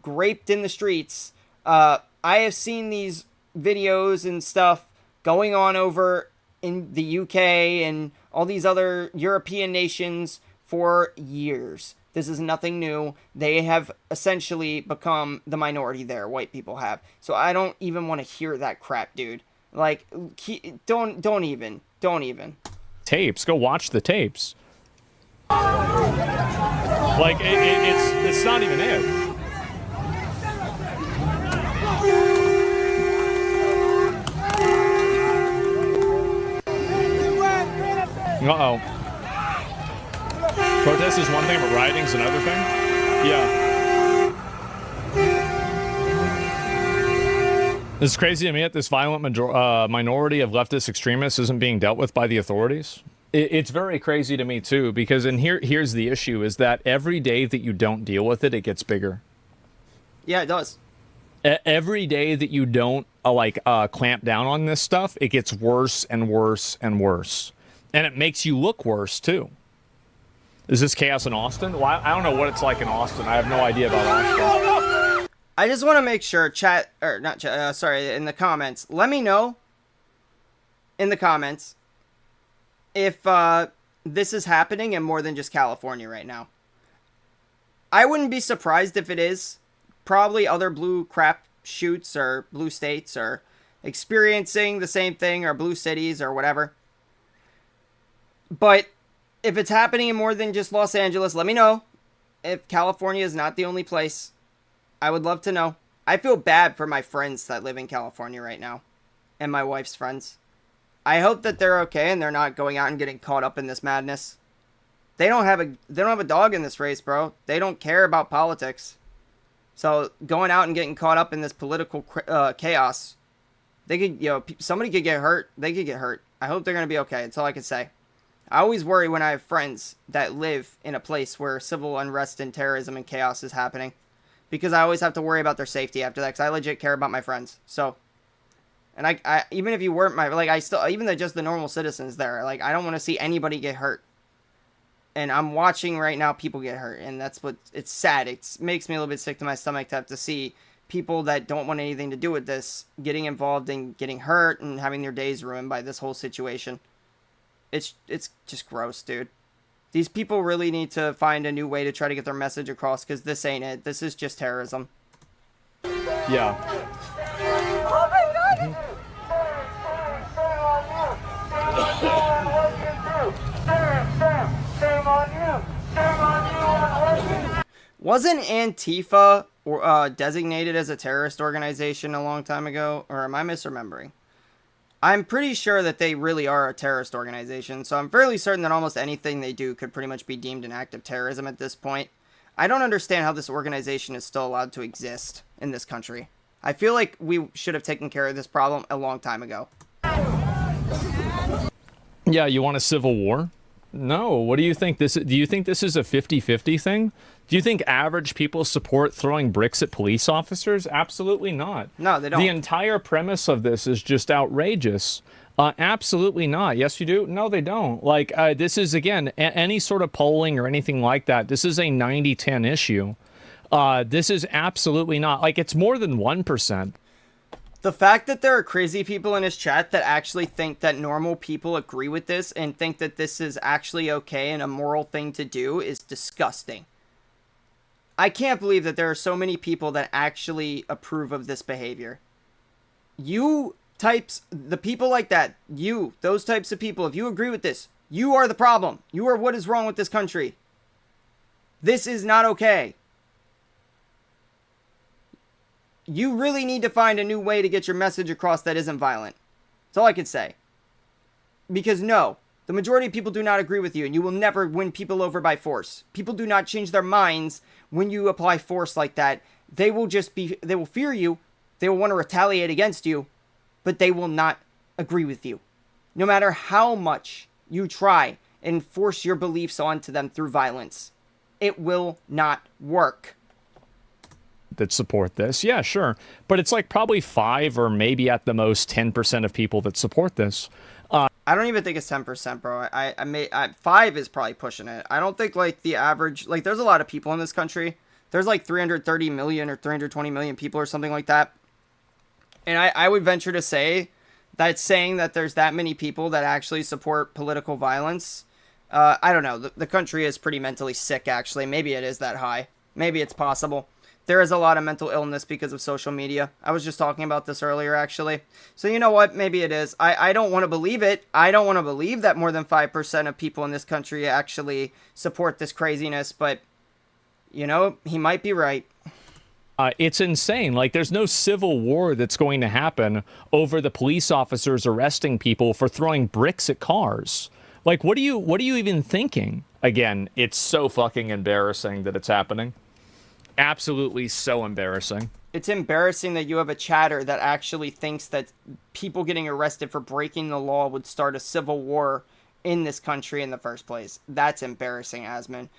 raped in the streets. I have seen these videos and stuff going on over in the UK and all these other European nations for years. This is nothing new. They have essentially become the minority there. White people have. So I don't even want to hear that crap, dude. Like, don't even. Tapes. Go watch the tapes. Like, it's not even it. Uh-oh. Protest is one thing, but rioting's another thing? Yeah. It's crazy to me that this violent minority of leftist extremists isn't being dealt with by the authorities. It's very crazy to me, too, because here's the issue, is that every day that you don't deal with it, it gets bigger. Yeah, it does. Every day that you don't, clamp down on this stuff, it gets worse and worse and worse. And it makes you look worse, too. Is this chaos in Austin? Well, I don't know what it's like in Austin. I have no idea about Austin. I just want to make sure chat, or not chat, sorry, in the comments, let me know in the comments if this is happening in more than just California right now. I wouldn't be surprised if it is. Probably other blue crap shoots or blue states are experiencing the same thing, or blue cities or whatever. But if it's happening in more than just Los Angeles, let me know. If California is not the only place, I would love to know. I feel bad for my friends that live in California right now, and my wife's friends. I hope that they're okay and they're not going out and getting caught up in this madness. They don't have a dog in this race, bro. They don't care about politics. So going out and getting caught up in this political chaos, they could, somebody could get hurt. They could get hurt. I hope they're going to be okay. That's all I can say. I always worry when I have friends that live in a place where civil unrest and terrorism and chaos is happening, because I always have to worry about their safety after that, because I legit care about my friends. So, and I even if you weren't my, like, I still, even just the normal citizens there, like, I don't want to see anybody get hurt. And I'm watching right now people get hurt, and that's what, it's sad. It makes me a little bit sick to my stomach to have to see people that don't want anything to do with this getting involved and getting hurt and having their days ruined by this whole situation. It's just gross, dude. These people really need to find a new way to try to get their message across, because this ain't it. This is just terrorism. Yeah. Oh my God! Wasn't Antifa designated as a terrorist organization a long time ago? Or am I misremembering? I'm pretty sure that they really are a terrorist organization, so I'm fairly certain that almost anything they do could pretty much be deemed an act of terrorism at this point. I don't understand how this organization is still allowed to exist in this country. I feel like we should have taken care of this problem a long time ago. Yeah, you want a civil war? No. What do you think do you think this is a 50-50 thing? Do you think average people support throwing bricks at police officers? Absolutely not. No, they don't. The entire premise of this is just outrageous. Absolutely not. Yes, you do? No, they don't. Like, this is, again, any sort of polling or anything like that, this is a 90-10 issue. This is absolutely not. Like, it's more than 1%. The fact that there are crazy people in his chat that actually think that normal people agree with this and think that this is actually okay and a moral thing to do is disgusting. I can't believe that there are so many people that actually approve of this behavior. You types, the people like that, those types of people, if you agree with this, you are the problem. You are what is wrong with this country. This is not okay. You really need to find a new way to get your message across that isn't violent. That's all I can say. Because no, the majority of people do not agree with you, and you will never win people over by force. People do not change their minds when you apply force like that. They will fear you, they will want to retaliate against you, but they will not agree with you. No matter how much you try and force your beliefs onto them through violence, it will not work. That support this. Yeah, sure. But it's like probably 5 or maybe at the most 10% of people that support this. I don't even think it's 10%, bro. 5 is probably pushing it. I don't think like the average, like there's a lot of people in this country. There's like 330 million or 320 million people or something like that. And I would venture to say that saying that there's that many people that actually support political violence. I don't know. The country is pretty mentally sick, actually. Maybe it is that high. Maybe it's possible. There is a lot of mental illness because of social media. I was just talking about this earlier, actually. So you know what? Maybe it is. I don't want to believe it. I don't want to believe that more than 5% of people in this country actually support this craziness. But, you know, he might be right. It's insane. Like, there's no civil war that's going to happen over the police officers arresting people for throwing bricks at cars. Like, what are you even thinking? Again, it's so fucking embarrassing that it's happening. Absolutely so embarrassing. It's embarrassing that you have a chatter that actually thinks that people getting arrested for breaking the law would start a civil war in this country in the first place. That's embarrassing, Asmon.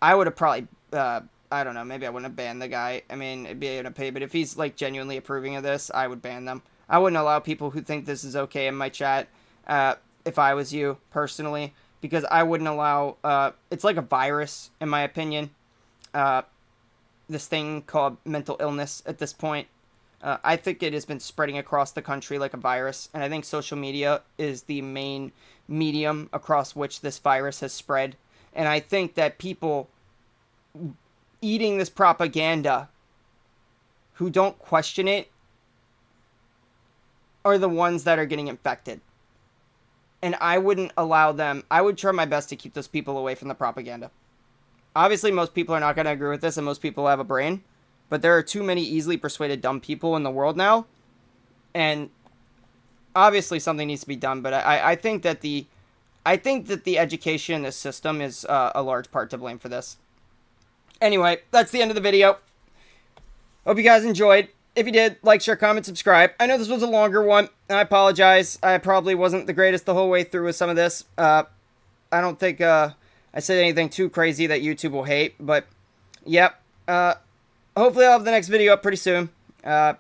I would have probably, I don't know, maybe I wouldn't have banned the guy. I mean, it'd be able to pay, but if he's like genuinely approving of this, I would ban them. I wouldn't allow people who think this is okay in my chat, if I was you, personally. because I wouldn't allow, it's like a virus, in my opinion, this thing called mental illness at this point. I think it has been spreading across the country like a virus, and I think social media is the main medium across which this virus has spread. And I think that people eating this propaganda who don't question it are the ones that are getting infected. And I wouldn't allow them. I would try my best to keep those people away from the propaganda. Obviously, most people are not going to agree with this, and most people have a brain. But there are too many easily persuaded dumb people in the world now. And obviously something needs to be done. But I think that the education in this system is a large part to blame for this. Anyway, that's the end of the video. Hope you guys enjoyed. If you did, like, share, comment, subscribe. I know this was a longer one. I apologize. I probably wasn't the greatest the whole way through with some of this. I don't think I said anything too crazy that YouTube will hate. But, yep. Hopefully I'll have the next video up pretty soon. I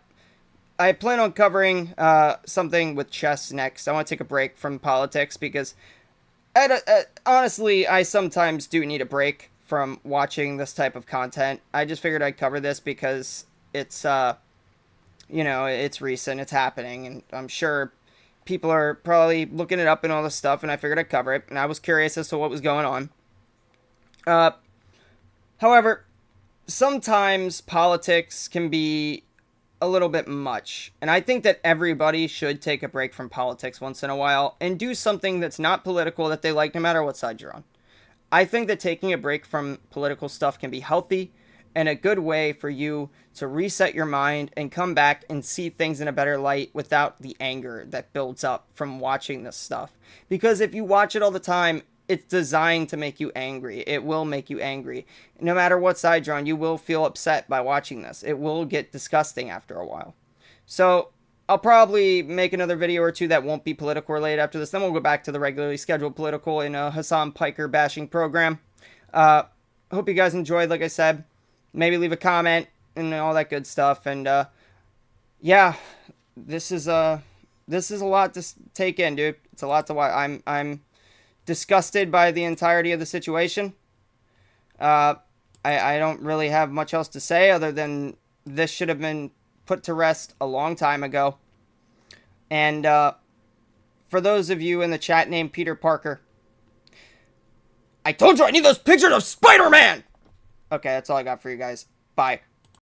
plan on covering something with chess next. I want to take a break from politics because, honestly, I sometimes do need a break from watching this type of content. I just figured I'd cover this because it's, you know, it's recent, it's happening, and I'm sure people are probably looking it up and all this stuff, and I figured I'd cover it, and I was curious as to what was going on. However, sometimes politics can be a little bit much, and I think that everybody should take a break from politics once in a while and do something that's not political that they like no matter what side you're on. I think that taking a break from political stuff can be healthy and a good way for you to reset your mind and come back and see things in a better light without the anger that builds up from watching this stuff. Because if you watch it all the time, it's designed to make you angry. It will make you angry. No matter what side you're on, you will feel upset by watching this. It will get disgusting after a while. So I'll probably make another video or two that won't be political related after this. Then we'll go back to the regularly scheduled political and Hassan Piker bashing program. Hope you guys enjoyed, like I said. Maybe leave a comment and all that good stuff. And yeah, this is a lot to take in, dude. It's a lot to watch. I'm disgusted by the entirety of the situation. I don't really have much else to say other than this should have been put to rest a long time ago. And for those of you in the chat named Peter Parker, I told you I need those pictures of Spider-Man! Okay, that's all I got for you guys. Bye.